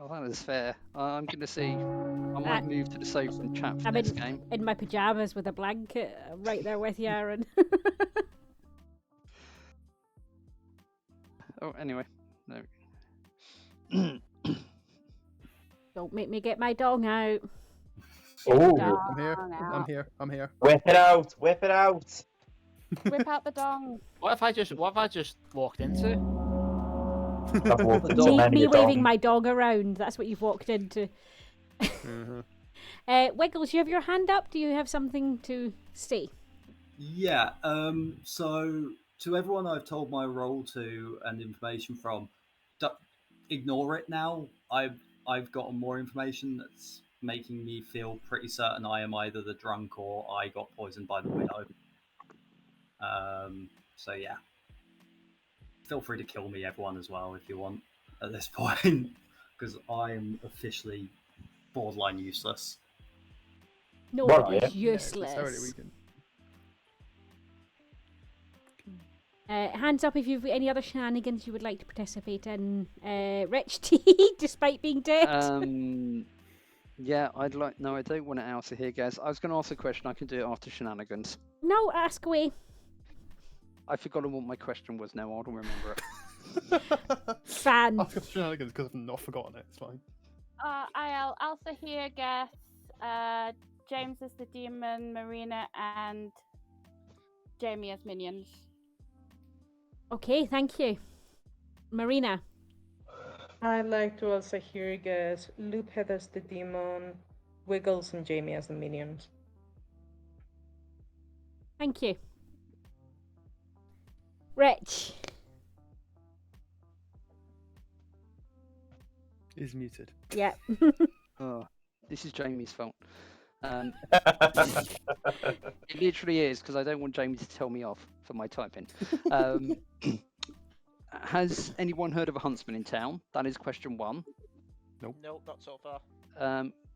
Oh, that is fair. I'm going to see. I might move to the sofa and chat for I'm this game. in my pajamas with a blanket right there with you, Aaron. Oh, anyway. No. Don't make me get my dong out. Oh, I'm here. Whip it out! Whip out the dong. What if I just walked into? Me waving my dog around. That's what you've walked into. Wiggles, you have your hand up. Do you have something to say? Yeah. So to everyone I've told my role to and information from, ignore it now. I've gotten more information that's making me feel pretty certain I am either the drunk or I got poisoned by the Widow. So yeah. Feel free to kill me, everyone, as well, if you want, at this point, because I'm officially borderline useless. No, What are it's you? useless. Necessarily we can. Hands up if you've any other shenanigans you would like to participate in. Rich T, despite being dead. Yeah, I'd like. No, I don't want to answer here, guys. I was going to ask a question. I can do it after shenanigans. No, ask away. I've forgotten what my question was now. I'll remember it. Fan. I've got shenanigans because I've not forgotten it. It's fine. I'll also here guess James as the demon, Marina and Jamie as minions. Okay, thank you. Marina. I'd like to also hear guess Loophead as the demon, Wiggles and Jamie as the minions. Thank you. Rich. Is muted. Yeah. Oh, this is Jamie's fault. It literally is because I don't want Jamie to tell me off for my typing. Has anyone heard of a huntsman in town? That is question 1. Nope. Nope, not so far.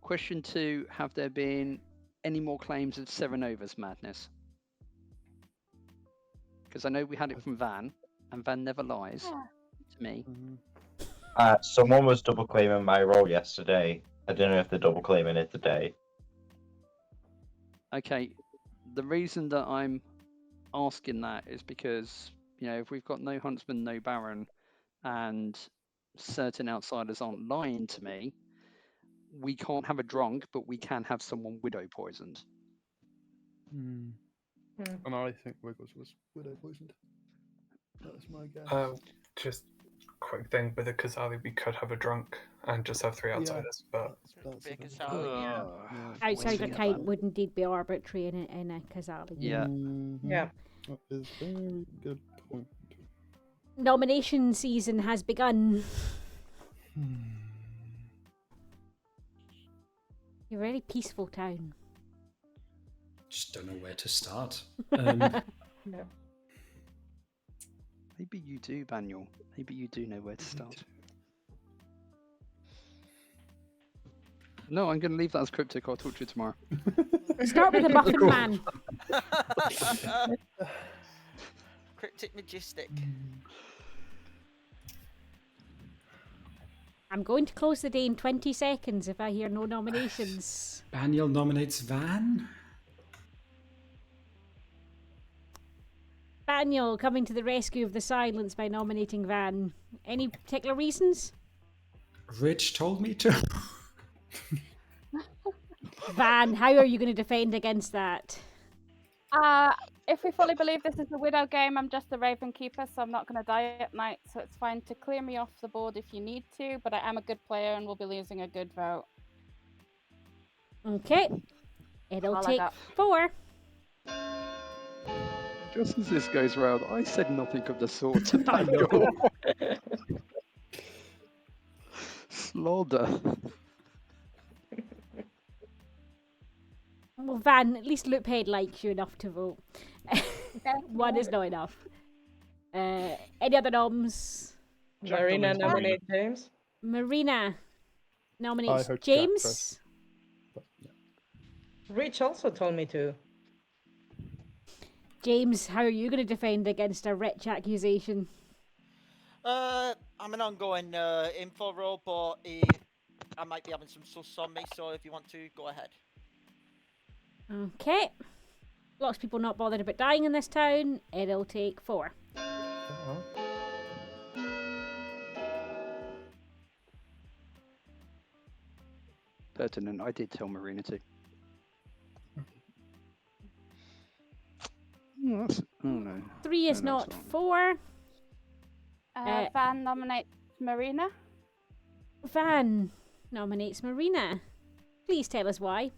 Question 2, have there been any more claims of Serenovus madness? Because I know we had it from Van, and Van never lies to me. Someone was double claiming my role yesterday. I don't know if they're double claiming it today. Okay, the reason that I'm asking that is because, you know, if we've got no huntsman, no baron, and certain outsiders aren't lying to me, we can't have a drunk, but we can have someone widow poisoned. And I think Wiggles was widow poisoned. That's my guess. Just quick thing with the Kazali, we could have a drunk and just have 3 outsiders, but Outsider count would indeed be arbitrary in a Kazali. Yeah. Yeah. That is a very good point. Nomination season has begun. You're a very peaceful town. Just don't know where to start. No. Maybe you do, Baniel. Maybe you do know where to start. No, I'm going to leave that as cryptic. I'll talk to you tomorrow. Start with the muffin man. Cryptic Magistic. I'm going to close the day in 20 seconds if I hear no nominations. Baniel nominates Van. Baniel coming to the rescue of the silence by nominating Van. Any particular reasons? Rich told me to. Van, how are you going to defend against that? If we fully believe this is a widow game, I'm just the Raven Keeper, so I'm not going to die at night, so it's fine to clear me off the board if you need to, but I am a good player and will be losing a good vote. Okay. It'll take 4. Just as this goes round, I said nothing of the sort to Baniel. Slaughter. Well, Van, at least Loophead likes you enough to vote. 1 is not enough. Any other noms? Marina nominate James. Marina nominates James. Rich also told me to. James, how are you going to defend against a Rich accusation? I'm an ongoing info role, but I might be having some sus on me, so if you want to, go ahead. Okay. Lots of people not bothered about dying in this town. It'll take 4. Pertinent. I did tell Marina to. Oh no. 3 is not 4. Van nominates Marina. Van nominates Marina. Please tell us why.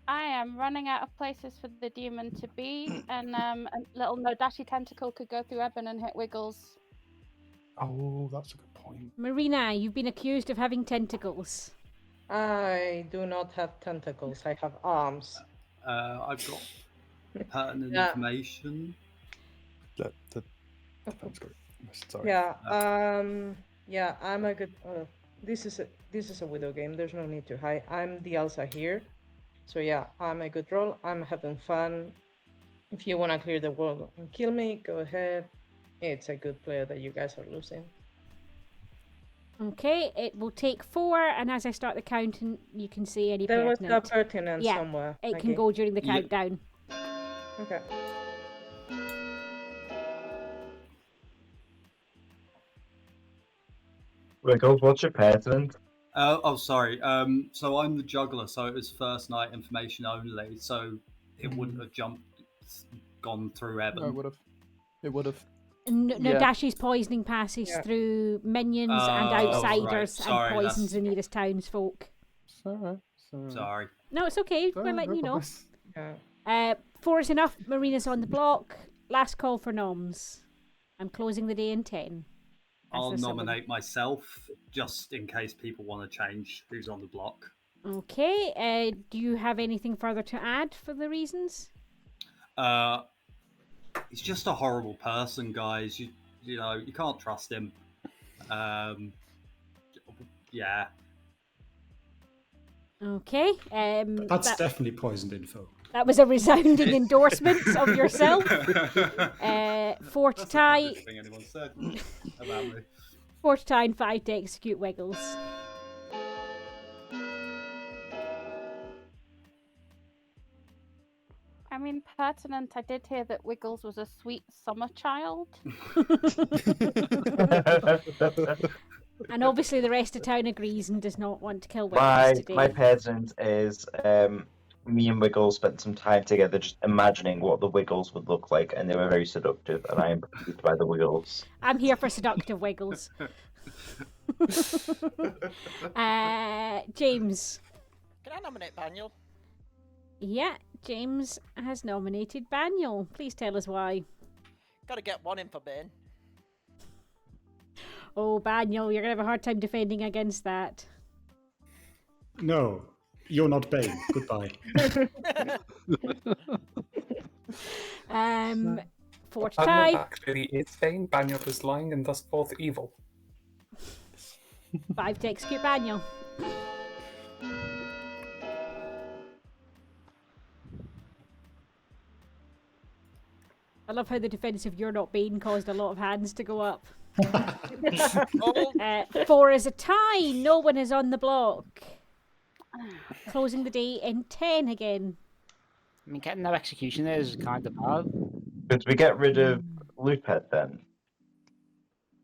I am running out of places for the demon to be, and a little Nodashi tentacle could go through Eben and hit Wiggles. Oh, that's a good point. Marina, you've been accused of having tentacles. I do not have tentacles. I have arms. I've got pertinent information. That's great. Sorry. Yeah. Yeah. I'm a good. This is a widow game. There's no need to hide. I'm the Elsa here. So yeah, I'm a good roll. I'm having fun. If you want to clear the world and kill me, go ahead. It's a good player that you guys are losing. Okay, it will take 4, and as I start the counting, you can see any There was pertinent. a pertinent Yeah, somewhere. it can go during the countdown. Okay. Wiggles, what's your pertinent? Sorry. So I'm the juggler, so it was first night information only, so it wouldn't have gone through Eben. No, it would have. It would have. Nadashi's poisoning passes through minions and outsiders Sorry, and poisons the nearest townsfolk. Sorry. No, it's okay. We're letting no you know. Yeah. 4 is enough. Marina's on the block. Last call for noms. I'm closing the day in 10. I'll nominate myself, just in case people want to change who's on the block. Okay. Do you have anything further to add for the reasons? He's just a horrible person, guys. You know, you can't trust him. Yeah. Okay. That's definitely poisoned info. That was a resounding endorsement of yourself. 4 to tie. That's the thing anyone said about me. 4 to tie and 5 to execute Wiggles. I mean, pertinent. I did hear that Wiggles was a sweet summer child. And obviously the rest of town agrees and does not want to kill Wiggles today. My pertinent is me and Wiggles spent some time together just imagining what the Wiggles would look like, and they were very seductive, and I am pleased by the Wiggles. I'm here for seductive Wiggles. James. Can I nominate Baniel? Yeah, James has nominated Baniel. Please tell us why. Gotta get one in for Bane. Oh, Baniel, you're going to have a hard time defending against that. No, you're not Bane. Goodbye. 4 to tie. Baniel actually is Bane. Baniel is lying and thus both evil. 5 to execute Baniel. I love how the defense of "you're not Bane" caused a lot of hands to go up. 4 is a tie. No one is on the block. Closing the day in 10 again. I mean, getting no execution there is kind of hard. Could we get rid of Lupet then?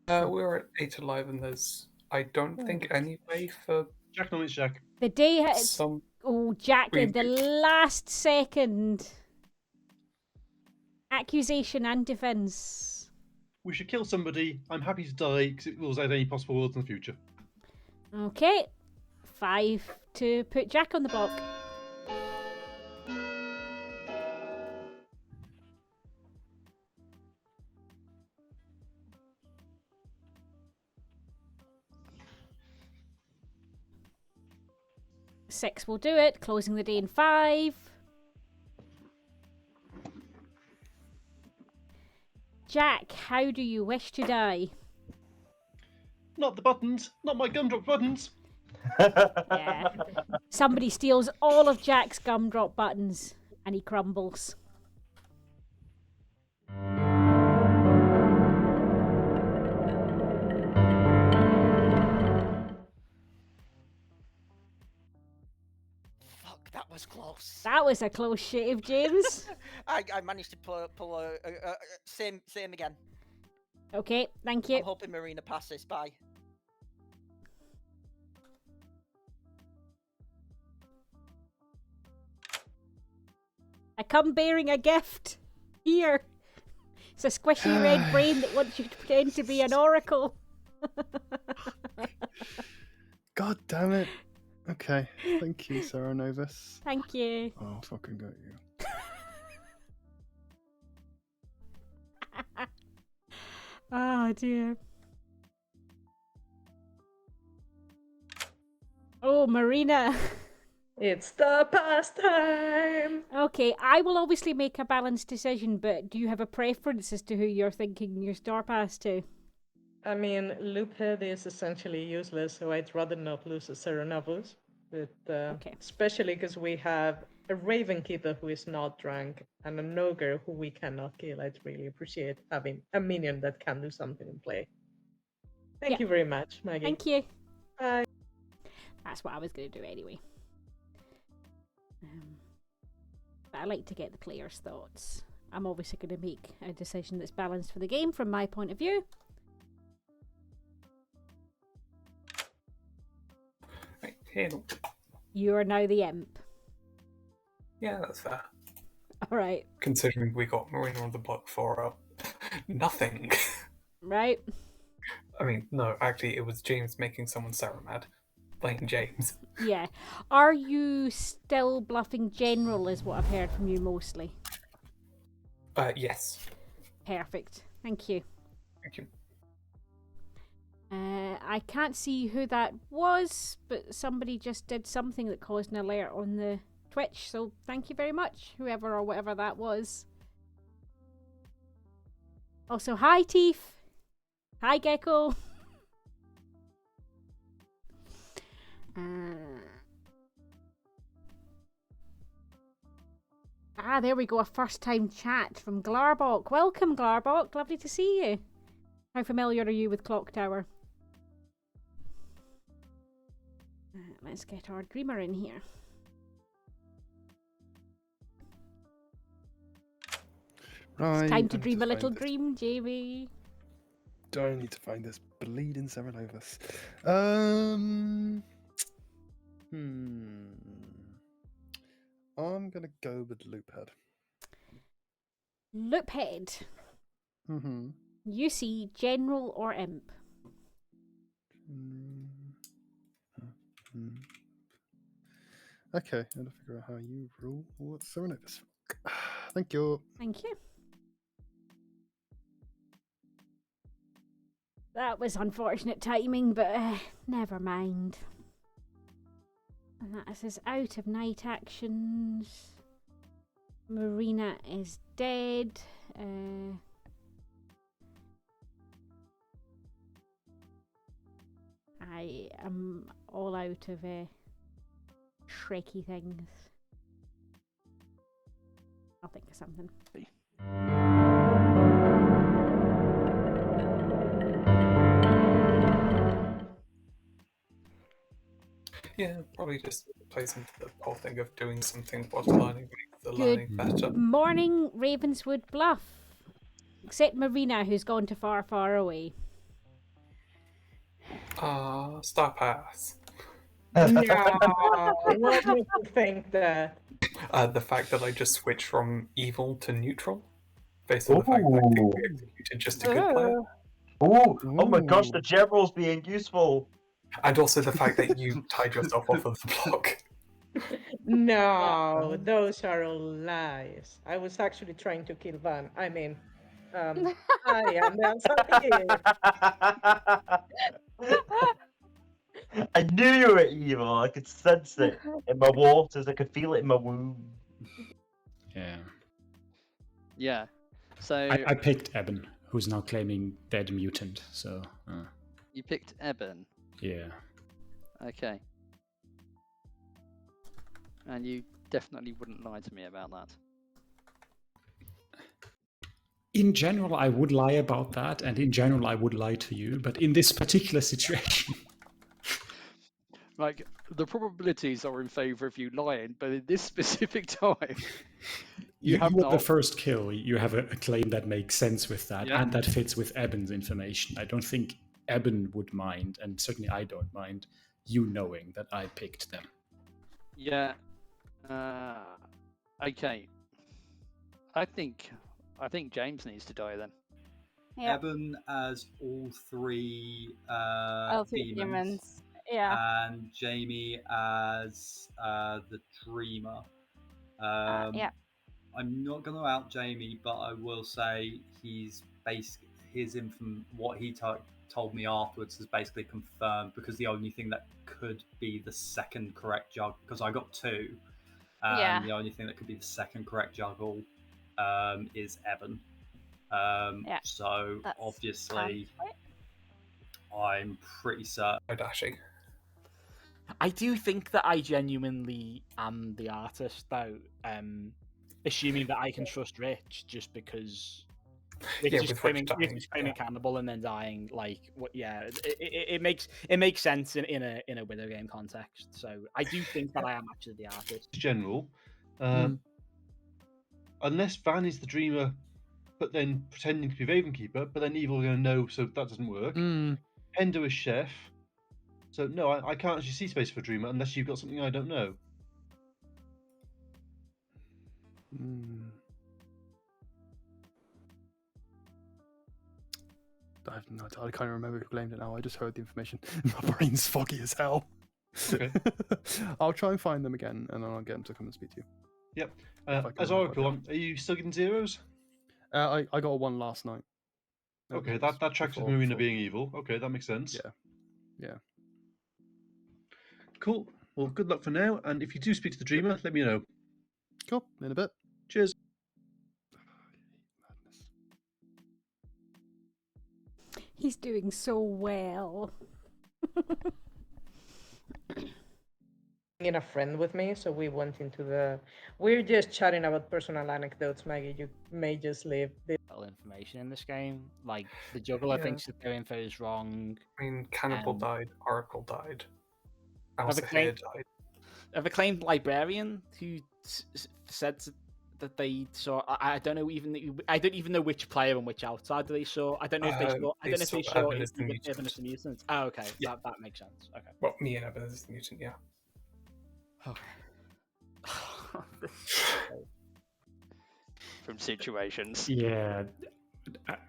We're at 8 alive, and there's, I don't think, any way for Jack nominates Jack. The day has... some. Oh, Jack in the last second. Accusation and defense. We should kill somebody. I'm happy to die because it rules out any possible worlds in the future. Okay. 5 to put Jack on the block. Six will do it. Closing the day in 5. Jack, how do you wish to die? Not the buttons. Not my gumdrop buttons. Yeah. Somebody steals all of Jack's gumdrop buttons and he crumbles. Fuck, that was close. That was a close shave, James. I managed to pull a same again. Okay, thank you. I'm hoping Marina passes by. I come bearing a gift. Here. It's a squishy red brain that wants you to pretend to be an oracle. God damn it. Okay, thank you, Sarah Novus. Thank you. Oh, I'll fucking got you. Oh dear. Oh, Marina. It's the pastime. Okay, I will obviously make a balanced decision, but do you have a preference as to who you're thinking your star pass to? I mean, Loophead is essentially useless, so I'd rather not lose a Serenavus. But Okay. especially because we have a Raven Keeper who is not drunk and an Ogre who we cannot kill. I'd really appreciate having a minion that can do something in play. Thank you very much, Maggie. Thank you. Bye. That's what I was going to do anyway. But I like to get the players' thoughts. I'm obviously going to make a decision that's balanced for the game from my point of view. Right, here. You are now the imp. Yeah, that's fair. All right. Considering we got Marina on the block for nothing. Right. I mean, no, actually, it was James making someone Sarah mad. Playing James. Yeah. Are you still bluffing general is what I've heard from you mostly? Yes. Perfect. Thank you. Thank you. I can't see who that was, but somebody just did something that caused an alert on the Twitch, so thank you very much, whoever or whatever that was. Also, hi Teef. Hi Gecko. There we go, a first time chat from Glarbok. Welcome Glarbok, lovely to see you. How familiar are you with Clocktower? Let's get our dreamer in here. Right, It's time to I need dream a find little this- dream, JV. Do I need to find this bleeding Serenovus? I'm gonna go with Loophead. Loophead. Mm-hmm. You see general or imp? Okay, I gotta figure out how you rule what's Serenovus. Thank you. Thank you. That was unfortunate timing, but never mind. And that is out of night actions. Marina is dead. I am all out of Shrekky things. I'll think of something. Yeah, probably just plays into the whole thing of doing something whilst learning makes the learning better. Good morning, Ravenswood Bluff. Except Marina, who's gone to far, far away. Star Pass. No, what makes you think that? The fact that I just switched from evil to neutral, based on the fact that I think we executed just a good player. Oh my gosh, the general's being useful. And also the fact that you tied yourself off of the block. No, those are all lies. I was actually trying to kill Van. I mean, I am the answer here. I knew you were evil. I could sense it in my waters. I could feel it in my womb. Yeah. Yeah. So I picked Eben, who's now claiming dead mutant. So. You picked Eben. Yeah. Okay. And you definitely wouldn't lie to me about that. In general, I would lie about that, and in general, I would lie to you. But in this particular situation, like the probabilities are in favour of you lying, but in this specific time, you have got not. the first kill. You have a claim that makes sense with that, Yeah. and that fits with Eben's information. I don't think Eben would mind, and certainly I don't mind you knowing that I picked them. Yeah. Okay. I think James needs to die then. Yeah. Eben as all three demons. Yeah. and Jamie as the dreamer. Yeah. I'm not going to out Jamie, but I will say he's what he told me afterwards has basically confirmed, because the only thing that could be the second correct juggle, because I got two, and the only thing that could be the second correct juggle is Eben. So obviously, I'm pretty certain. Dashing. I do think that I genuinely am the artist, though. Assuming that I can trust Rich just because Rich is claiming cannibal and then dying. Like, what? Yeah, it makes sense in a video game context. So I do think that I am actually the artist. General, unless Van is the dreamer, but then pretending to be Ravenkeeper, but then Evil are going to know, so that doesn't work. Hendo is chef. So no, I can't actually see space for Dreamer unless you've got something I don't know. I can't remember who claimed it now. I just heard the information. My brain's foggy as hell. Okay. I'll try and find them again, and then I'll get them to come and speak to you. Yep. As Oracle, are you still getting zeros? I got a 1 last night. Okay, that tracks with Marina being evil. Okay, that makes sense. Yeah. Cool. Well, good luck for now, and if you do speak to the Dreamer, let me know. Cool. In a bit. Cheers. He's doing so well. In a friend with me, so we went into the. We're just chatting about personal anecdotes, Maggie. You may just leave the information in this game. Like the juggler thinks that their info is wrong. I mean, Cannibal died, Oracle died, I've Alsair died. I've acclaimed librarian who said that they saw. I don't know I don't even know which player and which outsider they saw. I don't know if they saw. I don't know if they saw Evan as the Evan as the mutant. Oh, okay. Yeah. That makes sense. Okay. Well, me and Evan as the mutant, yeah. Okay. From situations. Yeah.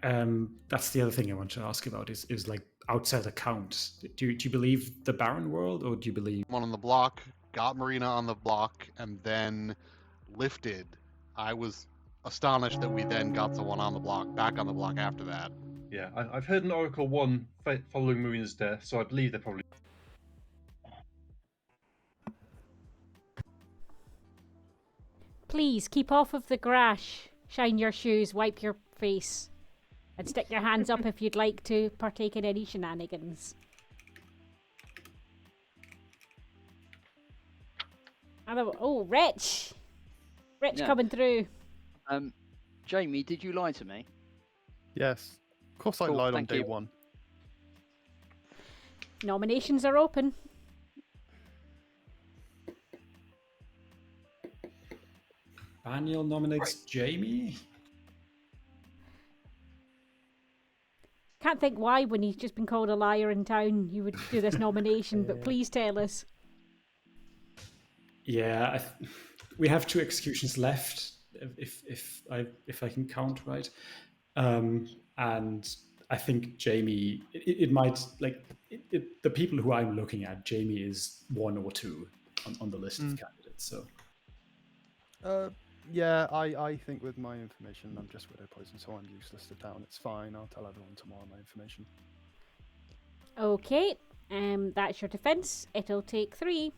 That's the other thing I want to ask about is like outside accounts. Do you believe the Baron world, or do you believe one on the block, got Marina on the block, and then lifted? I was astonished that we then got someone on the block, back on the block after that. Yeah, I've heard an Oracle 1 following Marina's death, so I believe they're probably. Please keep off of the grass. Shine your shoes, wipe your face, and stick your hands up if you'd like to partake in any shenanigans. Oh, Rich! Rich coming through. Jamie, did you lie to me? Yes. Of course I lied on day 1. Nominations are open. Baniel nominates Jamie? Can't think why, when he's just been called a liar in town, you would do this nomination, but please tell us. Yeah, we have 2 executions left, if I can count right, and I think Jamie. It might the people who I'm looking at. Jamie is 1 or 2 on the list of candidates. So. Yeah, I think with my information, I'm just widow poison, so I'm useless to town. It's fine. I'll tell everyone tomorrow my information. Okay, that's your defense. It'll take 3.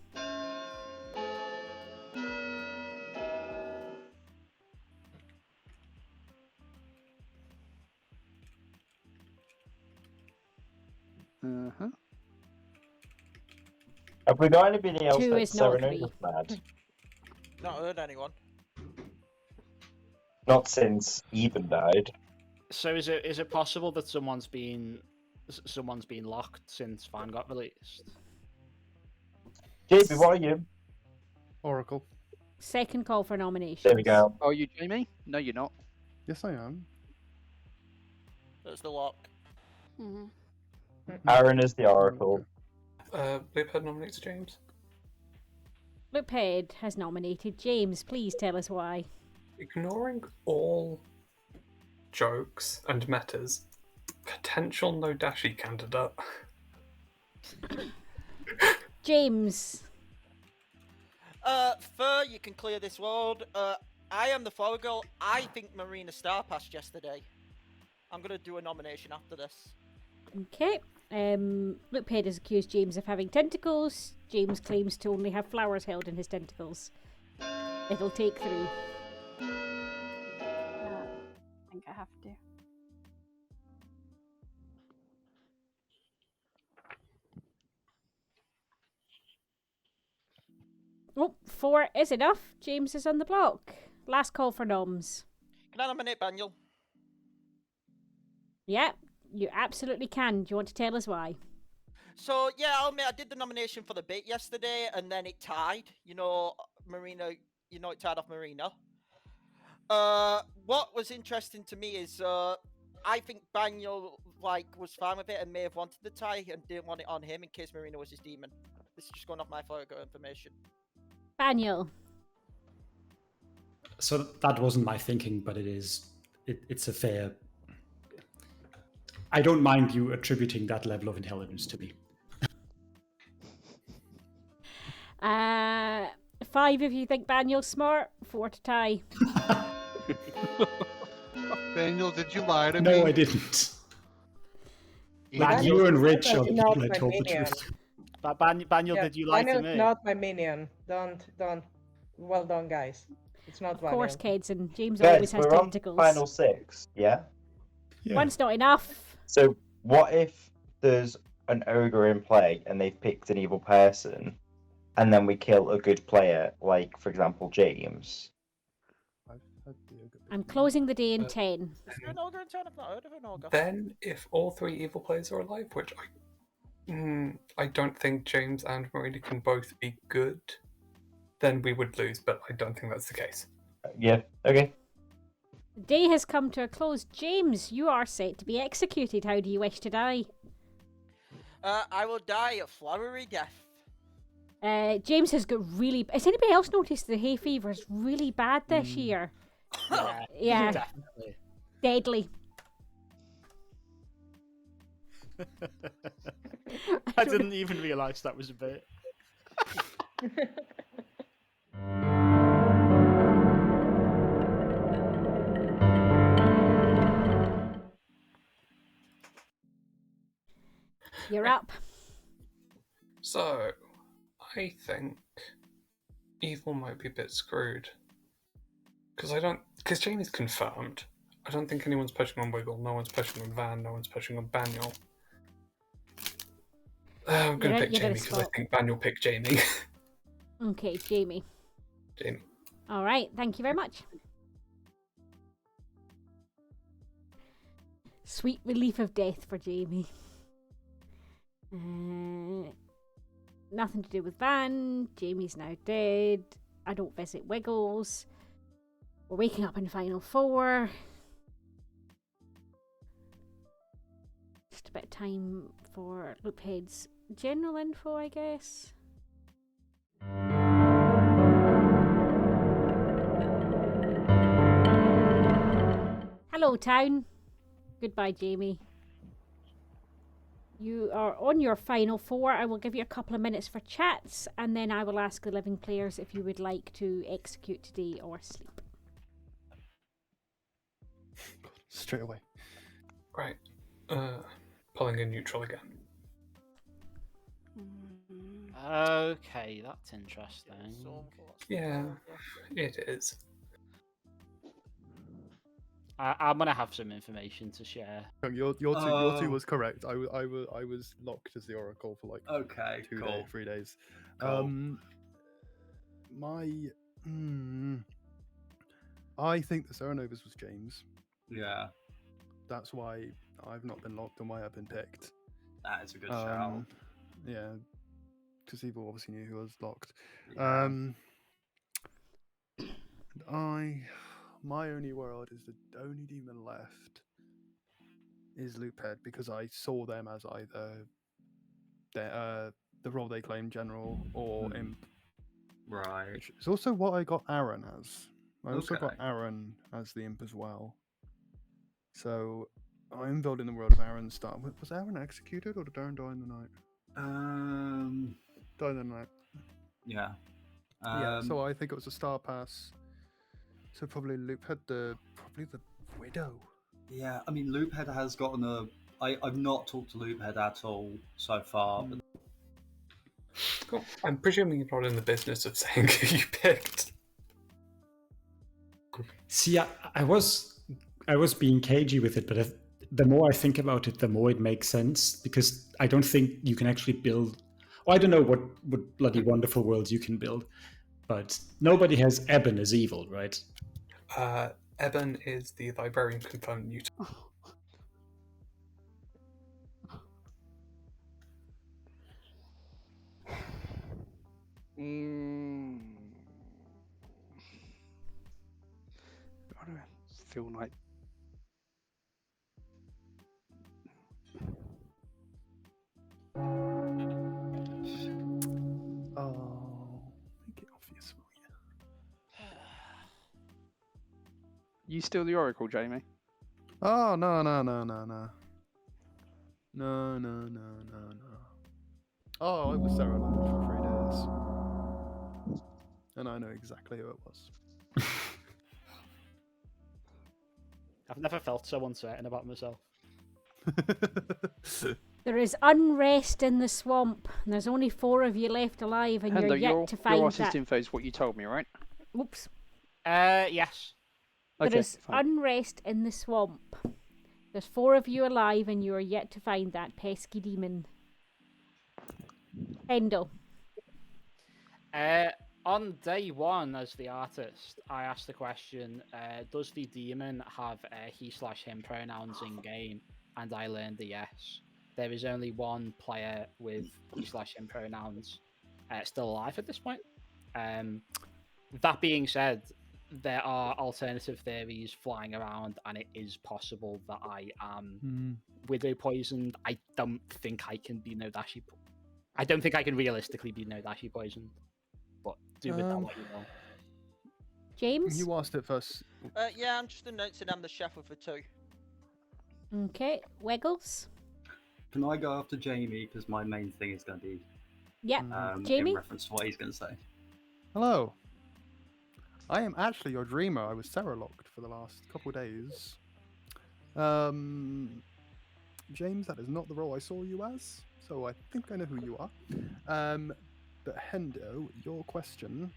Have we got anybody else 2 that's is not Serenade 3. was mad? Not heard anyone. Not since Eben died. So is it possible that someone's been locked since Van got released? JB, what are you? Oracle. Second call for nominations. There we go. Are you Jamie? No, you're not. Yes, I am. That's the lock. Aaron is the Oracle. Loophead nominates James. Loophead has nominated James. Please tell us why. Ignoring all jokes and metas, potential no dashi candidate. James. Fur, you can clear this road. I am the photo girl. I think Marina Star passed yesterday. I'm gonna do a nomination after this. Okay. Loophead has accused James of having tentacles. James claims to only have flowers held in his tentacles. It'll take 3. I think I have to. Oh, 4 is enough. James is on the block. Last call for noms. Can I nominate Baniel? Yeah, you absolutely can. Do you want to tell us why? So yeah, I'll admit I did the nomination for the bit yesterday, and then it tied. You know, Marina. You know, it tied off Marina. What was interesting to me is I think Baniel was fine with it and may have wanted the tie and didn't want it on him in case Marina was his demon. This is just going off my photo information. Baniel. So that wasn't my thinking, but it's a fair. I don't mind you attributing that level of intelligence to me. 5 if you think Baniel's smart, 4 to tie. Baniel, did you lie to me? No, I didn't. Like you and Rich are the people I told the truth. Baniel, did you lie to me? Not my minion. Don't. Well done, guys. It's not. Of course, kids, and James Guys, always has we're on tentacles. final 6, yeah? One's not enough. So what if there's an ogre in play and they've picked an evil person, and then we kill a good player, like for example James? I'm closing the day in 10. Is there an ogre in town? I've not heard of an ogre. Then, if all 3 evil players are alive, which I don't think James and Marina can both be good, then we would lose. But I don't think that's the case. Yeah. Okay. The day has come to a close. James, you are set to be executed. How do you wish to die? I will die a flowery death. James has got really... Has anybody else noticed the hay fever is really bad this year? Yeah. Definitely. Deadly. I didn't even realise that was a bit. You're up. So, I think evil might be a bit screwed. Because Jamie's confirmed. I don't think anyone's pushing on Wiggle, no one's pushing on Van, no one's pushing on Baniel. I'm going to pick Jamie because I think Baniel picked Jamie. Okay, Jamie. Jamie. All right, thank you very much. Sweet relief of death for Jamie. Nothing to do with Van. Jamie's now dead. I don't visit Wiggles. We're waking up in Final 4. Just a bit of time for Loophead's general info, I guess. Hello, town. Goodbye, Jamie. You are on your final 4. I will give you a couple of minutes for chats, and then I will ask the living players if you would like to execute today or sleep. Straight away. Right. Pulling in neutral again. Okay, that's interesting. Yeah, it is. I'm gonna have some information to share. Your two was correct. I was locked as the Oracle for like 3 days. Cool. I think the Serenovas was James. Yeah. That's why I've not been locked and why I've been picked. That is a good shout. Yeah, because Evil obviously knew who was locked. Yeah. My only world is the only demon left is Loophead, because I saw them as either the role they claim general or imp. Right. It's also what I got Aaron as. I also got Aaron as the imp as well. So I'm building the world of Aaron's start. Was Aaron executed or did Aaron die in the night? Died in the night. Yeah. Yeah. So I think it was a star pass. So probably Loophead, probably the widow. Yeah, I mean Loophead has gotten I've not talked to Loophead at all so far. But... Cool. I'm presuming you're not in the business of saying who you picked. See, I was being cagey with it, but the more I think about it, the more it makes sense, because I don't think you can actually build. Or I don't know what bloody wonderful worlds you can build, but nobody has Eben as evil, right? Eben is the librarian confirmed mutant. I don't feel like. Oh, make it obvious for you. You still the Oracle, Jamie? Oh, no. No. Oh, it was Sarah Lord for 3 days. And I know exactly who it was. I've never felt so uncertain about myself. There is unrest in the swamp, and there's only 4 of you left alive, and Hendo, you're yet to find your artist that. info is what you told me, right? Oops. Yes. There Okay, is fine. unrest in the swamp. There's 4 of you alive, and you are yet to find that pesky demon. Hendo. On day 1, as the artist, I asked the question, does the demon have he/him pronouns in game? And I learned the yes. There is only 1 player with he/him pronouns still alive at this point. That being said, there are alternative theories flying around, and it is possible that I am widow poisoned. I don't think I can be Nodashi. I don't think I can realistically be Nodashi poisoned. But do with that what you will. James? You asked it first. Yeah, I'm just announcing I'm the chef of the 2. Okay, Wiggles? Can I go after Jamie? Because my main thing is going to be Yep. in Jamie? reference to what he's going to say. Hello. I am actually your dreamer. I was Sarah locked for the last couple of days. James, that is not the role I saw you as, so I think I know who you are. But Hendo, your question,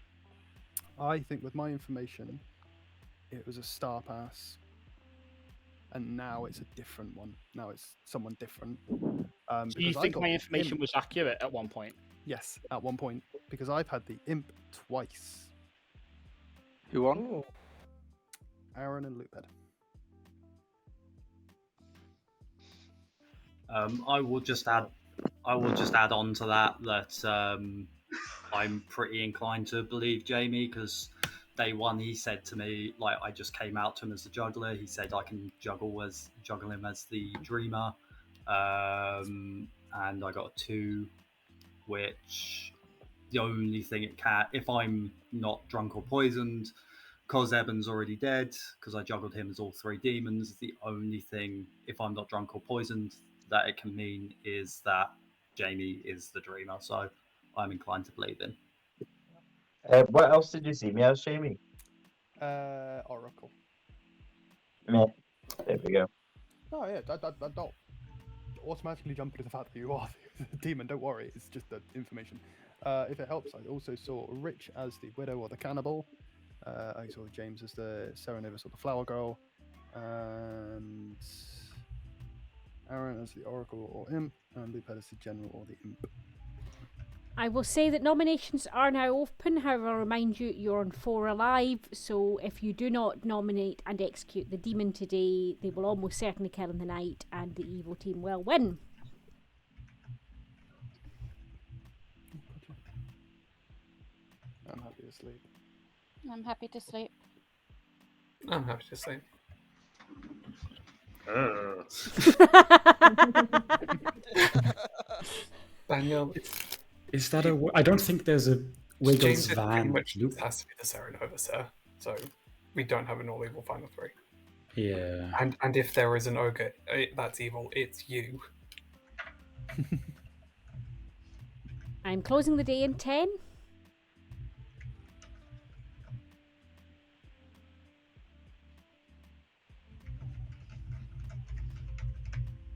I think with my information, it was a star pass, and now it's a different one. Now it's someone different. Do you think my information was accurate at one point? Yes, at one point, because I've had the imp twice. Who won? Aaron and Loophead. I will just add on to that I'm pretty inclined to believe Jamie, because day 1 he said to me, like, I just came out to him as the juggler. He said I can juggle him as the dreamer, and I got a 2, which the only thing it can, if I'm not drunk or poisoned, because Eben's already dead, because I juggled him as all 3 demons, the only thing, if I'm not drunk or poisoned, that it can mean is that Jamie is the dreamer. So I'm inclined to believe him. What else did you see me as, Jamie? Oracle. Meh. There we go. Oh yeah, I don't automatically jump into the fact that you are the demon. Don't worry, it's just the information. If it helps, I also saw Rich as the widow or the cannibal. I saw James as the Serenivus or the flower girl, and Aaron as the oracle or imp, and Loophead as the general or the imp. I will say that nominations are now open. However, I'll remind you, you're on 4 alive, so if you do not nominate and execute the demon today, they will almost certainly kill in the night, and the evil team will win. I'm happy to sleep. I'm happy to sleep. I'm happy to sleep. Baniel, Is that a? I don't think there's a Wiggles James van which loop. has to be the Serenova, sir. So we don't have an all-evil final 3. Yeah. And if there is an ogre that's evil, it's you. I'm closing the day in 10.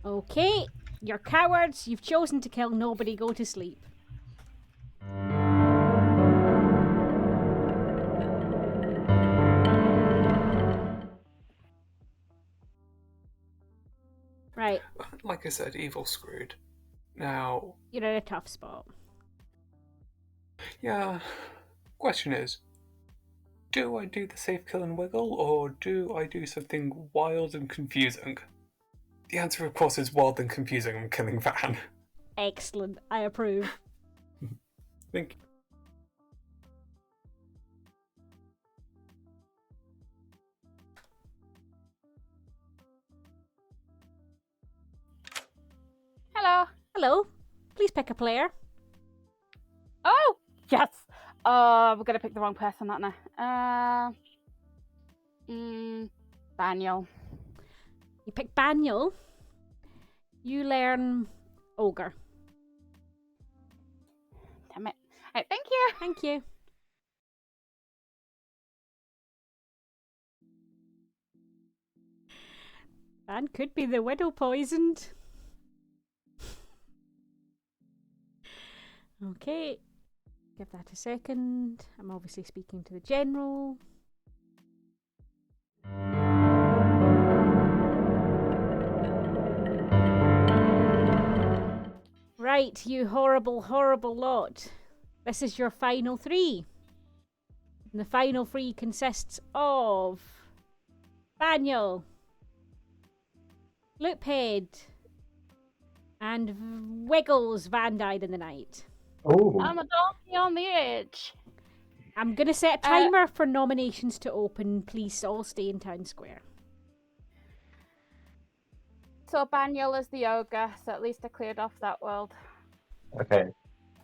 Okay, you're cowards. You've chosen to kill nobody. Go to sleep. Right. Like I said, evil screwed. Now, You're in a tough spot. yeah, Question is, do I do the safe kill and wiggle, or do I do something wild and confusing? The answer, of course, is wild and confusing. I'm killing Van. Excellent. I approve. Thank you. Hello. Hello. Please pick a player. Oh, yes. We're going to pick the wrong person, aren't I? Baniel. You pick Baniel. You learn Ogre. Damn it. Right, thank you. Thank you. Van could be the widow poisoned. Okay. Give that a second. I'm obviously speaking to the general. Right, you horrible, horrible lot. This is your final three. And the final three consists of Baniel, Loophead, and Wiggles. Van died in the night. Oh. I'm a donkey on the edge. I'm going to set a timer for nominations to open. Please all stay in Town Square. So Baniel is the ogre, so at least I cleared off that world. Okay.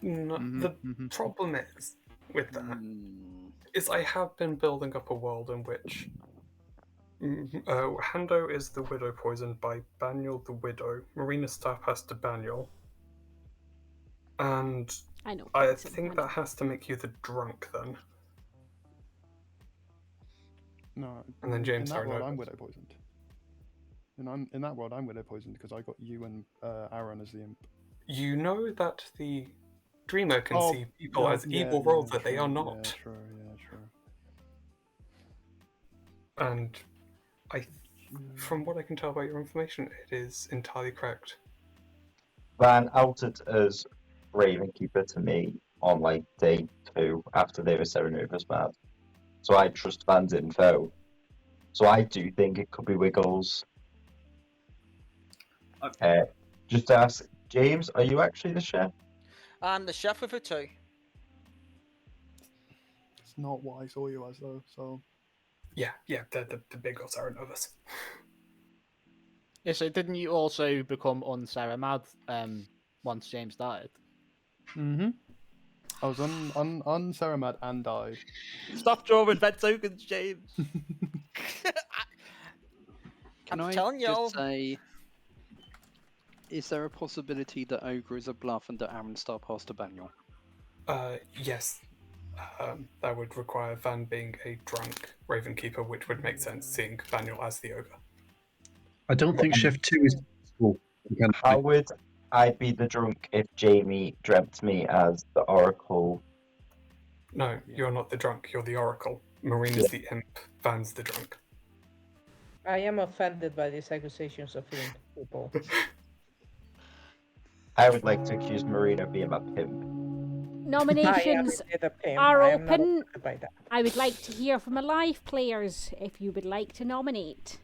No, the problem is with that is I have been building up a world in which Hando is the widow poisoned by Baniel the widow. Marina Star passed to Baniel. And I think that has to make you the drunk then. No. And then James in that world, Harnover. I'm widow poisoned. In that world, I'm widow poisoned because I got you and Aaron as the imp. You know that the dreamer can see people as evil yeah, roles that they true, are not. Yeah, true. And from what I can tell about your information, it is entirely correct. Van outed as Ravenkeeper to me on like day 2 after they were Serenovus mad. So I trust Van's info. So I do think it could be Wiggles. Just to ask, James, are you actually the chef? I'm the chef with a 2. It's not what I saw you as though, so... Yeah, the big old Serenovus. Yeah, so didn't you also become unsarah mad once James died? Mm-hmm. I was on Saramad and died. Stop drawing red tokens, James. Can I telling just y'all. say, is there a possibility that Ogre is a bluff and that Aaron Star passed to Baniel? Yes. That would require Van being a drunk Ravenkeeper, which would make sense, seeing Baniel as the ogre. I don't think Chef 2 is possible. How would I be the drunk if Jamie dreamt me as the Oracle? No, you're not the drunk, you're the Oracle. Marina's the imp, Van's the drunk. I am offended by these accusations of being people. I would like to accuse Marina of being my pimp. Nominations I am the pimp. are I am not open. offended by that. I would like to hear from alive players if you would like to nominate.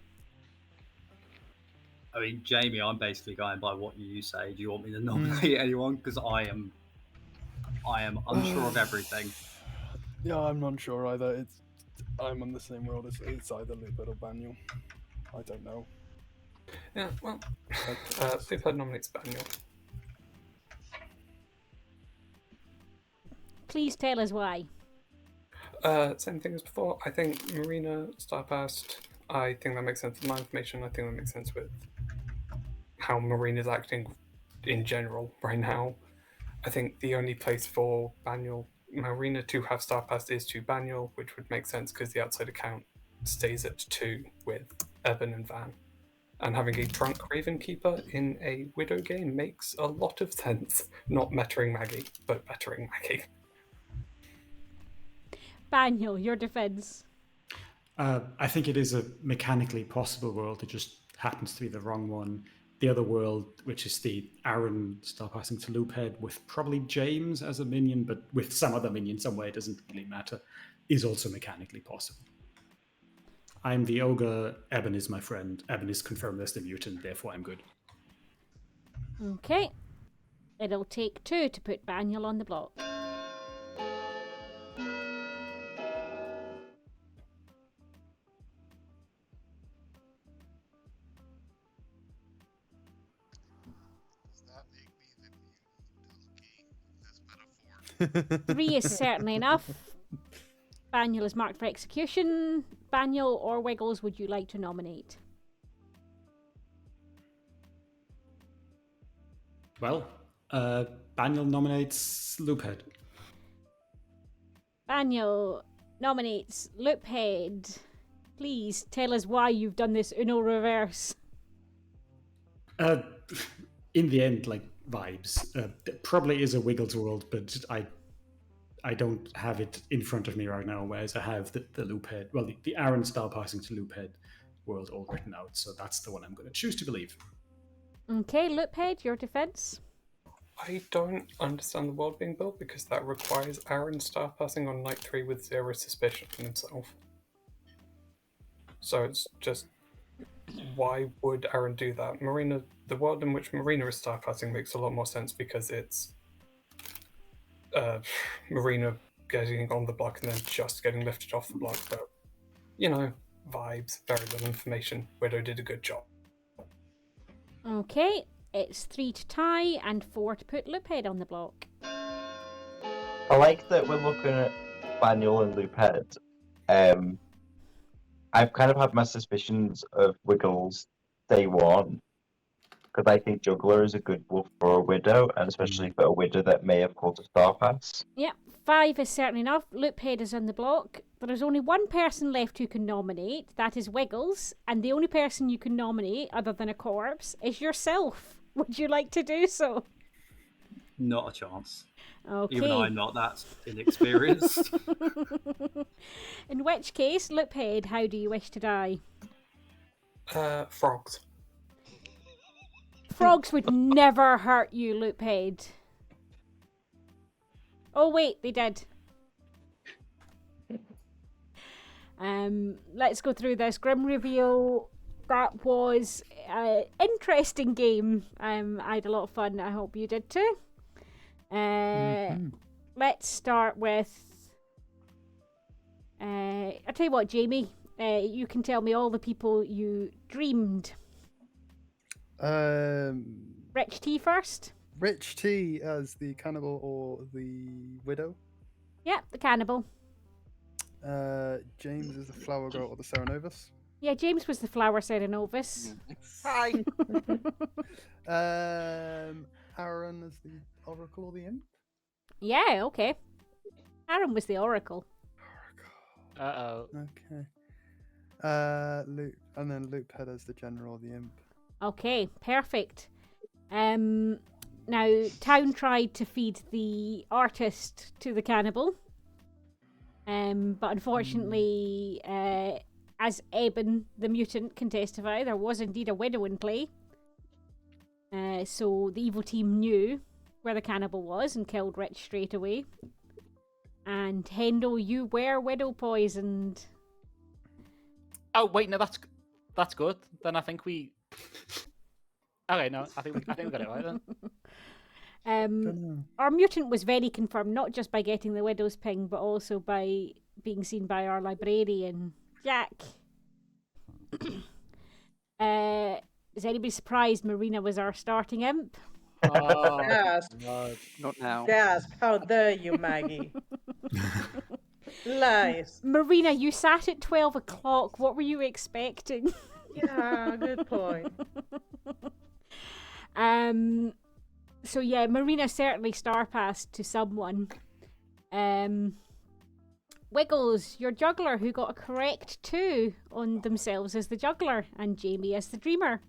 I mean, Jamie, I'm basically going by what you say. Do you want me to nominate anyone? Because I am unsure of everything. Yeah, I'm not sure either. I'm on the same world. It's either Lupin or Baniel. I don't know. Yeah, well, Lupin nominates Baniel. Please tell us why. Same thing as before. I think Marina Starpast. I think that makes sense with my information. I think that makes sense with how Marina's acting in general right now. I think the only place for Marina to have Starpast is to Baniel, which would make sense because the outside account stays at 2 with Eben and Van. And having a drunk Ravenkeeper in a Widow game makes a lot of sense. Not bettering Maggie, but bettering Maggie. Baniel, your defense. I think it is a mechanically possible world. It just happens to be the wrong one. the other world, which is the Aaron star passing to Loophead with probably James as a minion, but with some other minion somewhere, it doesn't really matter, is also mechanically possible. I'm the ogre, Eben is my friend. Eben is confirmed as the mutant, therefore I'm good. Okay. It'll take 2 to put Baniel on the block. Does that make me the mutant donkey? This 3 is certainly enough. Baniel is marked for execution. Baniel or Wiggles, would you like to nominate? Well, Baniel nominates Loophead. Baniel nominates Loophead. Please tell us why you've done this Uno reverse. In the end, like, vibes. It probably is a Wiggles world, but I don't have it in front of me right now, whereas I have the Loophead, well, the Aaron style passing to Loophead world all written out, so that's the one I'm going to choose to believe. Okay, Loophead, your defense? I don't understand the world being built because that requires Aaron star passing on night 3 with 0 suspicion in himself. So it's just, why would Aaron do that? Marina, the world in which Marina is star passing makes a lot more sense because it's Marina getting on the block and then just getting lifted off the block. But, you know, vibes, very little information. Widow did a good job. Okay, it's 3 to tie and 4 to put Loophead on the block. I like that we're looking at Baniel and Loophead. I've kind of had my suspicions of Wiggles day one, because I think Juggler is a good wolf for a Widow, and especially for a Widow that may have called a Star Pass. Yep, 5 is certainly enough. Loophead is on the block. There is only one person left who can nominate. That is Wiggles. And the only person you can nominate, other than a corpse, is yourself. Would you like to do so? Not a chance. Okay. Even I'm not that inexperienced. In which case, Loophead, how do you wish to die? Frogs. Frogs would never hurt you, Loophead. Oh wait, they did. Let's go through this grim reveal. That was an interesting game. I had a lot of fun. I hope you did too. Let's start with. I'll tell you what, Jamie. You can tell me all the people you dreamed. Rich T first. Rich T as the cannibal or the widow. Yeah, the cannibal. James is the flower girl or the Serenovus. Yeah, James was the flower Serenovus. Hi. Aaron is the oracle or the imp. Yeah, okay. Aaron was the oracle. Uh-oh. Okay. Luke, and then Loophead as the general or the imp. Okay, perfect. Now, Town tried to feed the artist to the cannibal. But unfortunately, as Eben, the mutant, can testify, there was indeed a widow in play. So the evil team knew where the cannibal was and killed Rich straight away. And Hendo, you were widow poisoned. Oh wait, no, that's good. Then I think we. Okay, no, I think we got it right then. Our mutant was very confirmed, not just by getting the widow's ping, but also by being seen by our librarian, Jack. Is anybody surprised Marina was our starting imp? Oh, Gasp. not now. Gasp. How dare you, Maggie? Lies. Marina, you sat at 12 o'clock. What were you expecting? Yeah, good point. So yeah, Marina certainly star passed to someone. Wiggles, your juggler, who got a correct 2 on themselves as the juggler, and Jamie as the dreamer.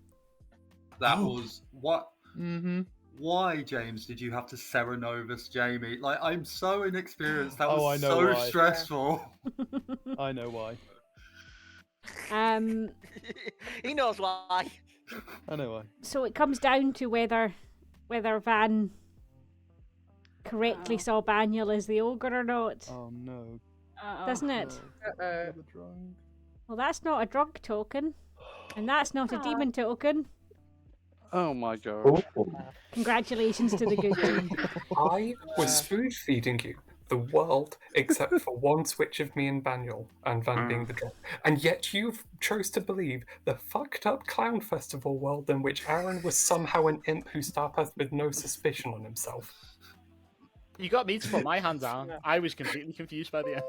That was what? Mm-hmm. Why, James, did you have to Serenovus Jamie? Like, I'm so inexperienced. That Oh, was I know so why. stressful. I know why. He knows why. I know why. So it comes down to whether Van correctly saw Baniel as the ogre or not. Oh no. Doesn't it? Uh-oh. Get the drunk. Well, that's not a drug token. And that's not a demon token. Oh my god. Congratulations to the good team. I was food feeding you the world except for one switch of me and Baniel, and Van being the drunk. And yet you've chose to believe the fucked up clown festival world in which Aaron was somehow an imp who started with no suspicion on himself. You got me to put my hand down. I was completely confused by the end.